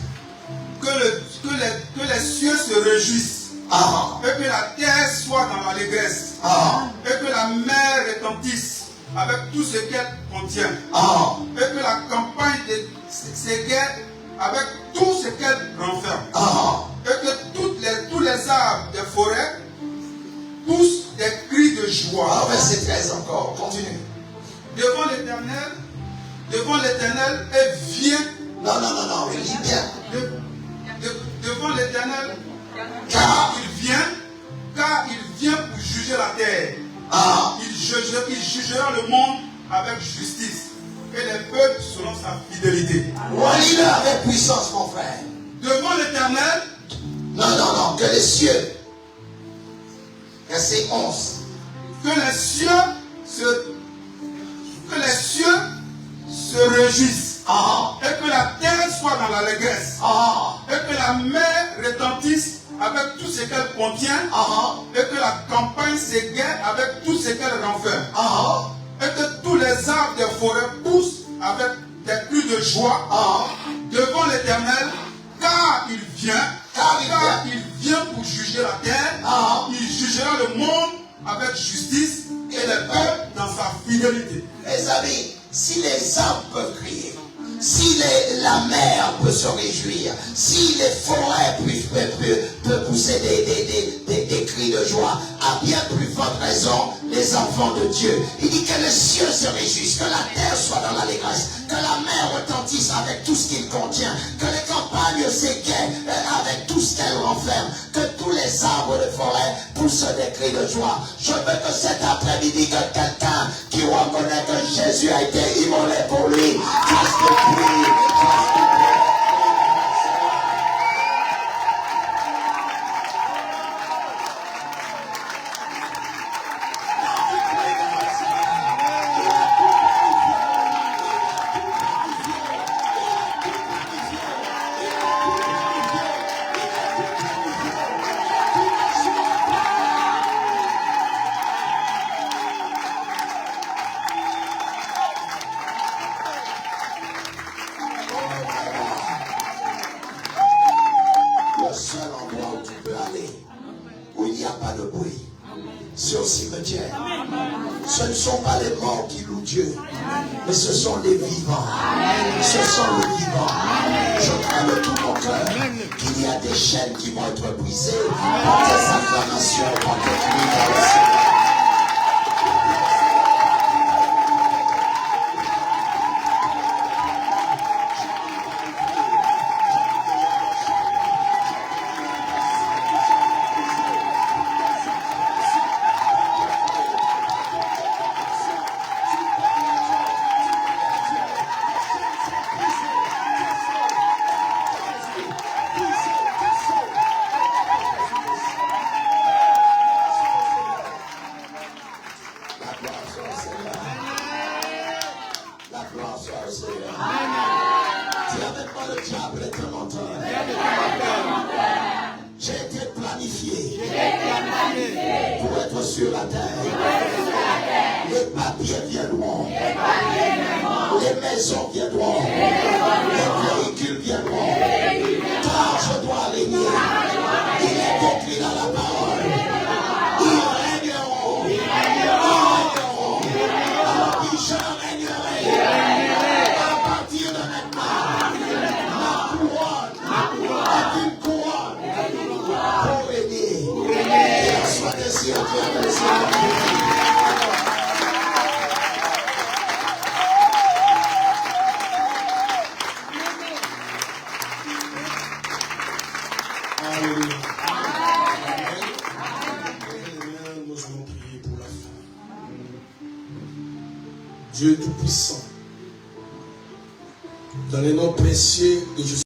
Que les cieux se réjouissent. Ah. Et que la terre soit dans l'allégresse. Ah. Et que la mer retentisse avec tout ce qu'elle contient. Ah. Et que la campagne s'égaie avec tout ce qu'elle renferme. Ah. Et que tous les arbres des forêts poussent des cris de joie. Ah, verset 13 encore. Continue. Devant l'Éternel, et vient. Non, lis bien. Devant l'Éternel, Car il vient pour juger la terre. Ah. Il jugera le monde avec justice et les peuples selon sa fidélité. Lis-le avec puissance, mon frère. Devant l'Éternel. Non, que les cieux. Verset 11. Que les cieux se réjouissent. Ah. Et que la terre soit dans l'allégresse. Ah. Et que la mer retentisse avec tout ce qu'elle contient. Ah. Et que la campagne s'égaie avec tout ce qu'elle renferme. Ah. Et que tous les arbres des forêts poussent avec des cris de joie. Ah. Devant l'Éternel, car il vient pour juger la terre. Ah. Il jugera le monde avec justice et les peuples dans sa fidélité. Mes amis, si les arbres peuvent crier, si la mer peut se réjouir, si les forêts peuvent pousser des cris de joie, à bien plus forte raison, les enfants de Dieu. Il dit que les cieux se réjouissent, que la terre soit dans l'allégresse, que la mer retentisse avec tout ce qu'il contient, que les campagnes s'égaient avec tout ce qu'elle renferme, que tous les arbres de forêt poussent des cris de joie. Je veux que cet après-midi, que quelqu'un qui reconnaît que Jésus a été immolé pour lui, fasse le bruit. Ce ne sont pas les morts qui louent Dieu, mais ce sont les vivants. Ce sont les vivants. Je crois de tout mon cœur qu'il y a des chaînes qui vont être brisées par tes acclamations, par tes cris. Dieu Tout-Puissant, dans les noms précieux de Jésus.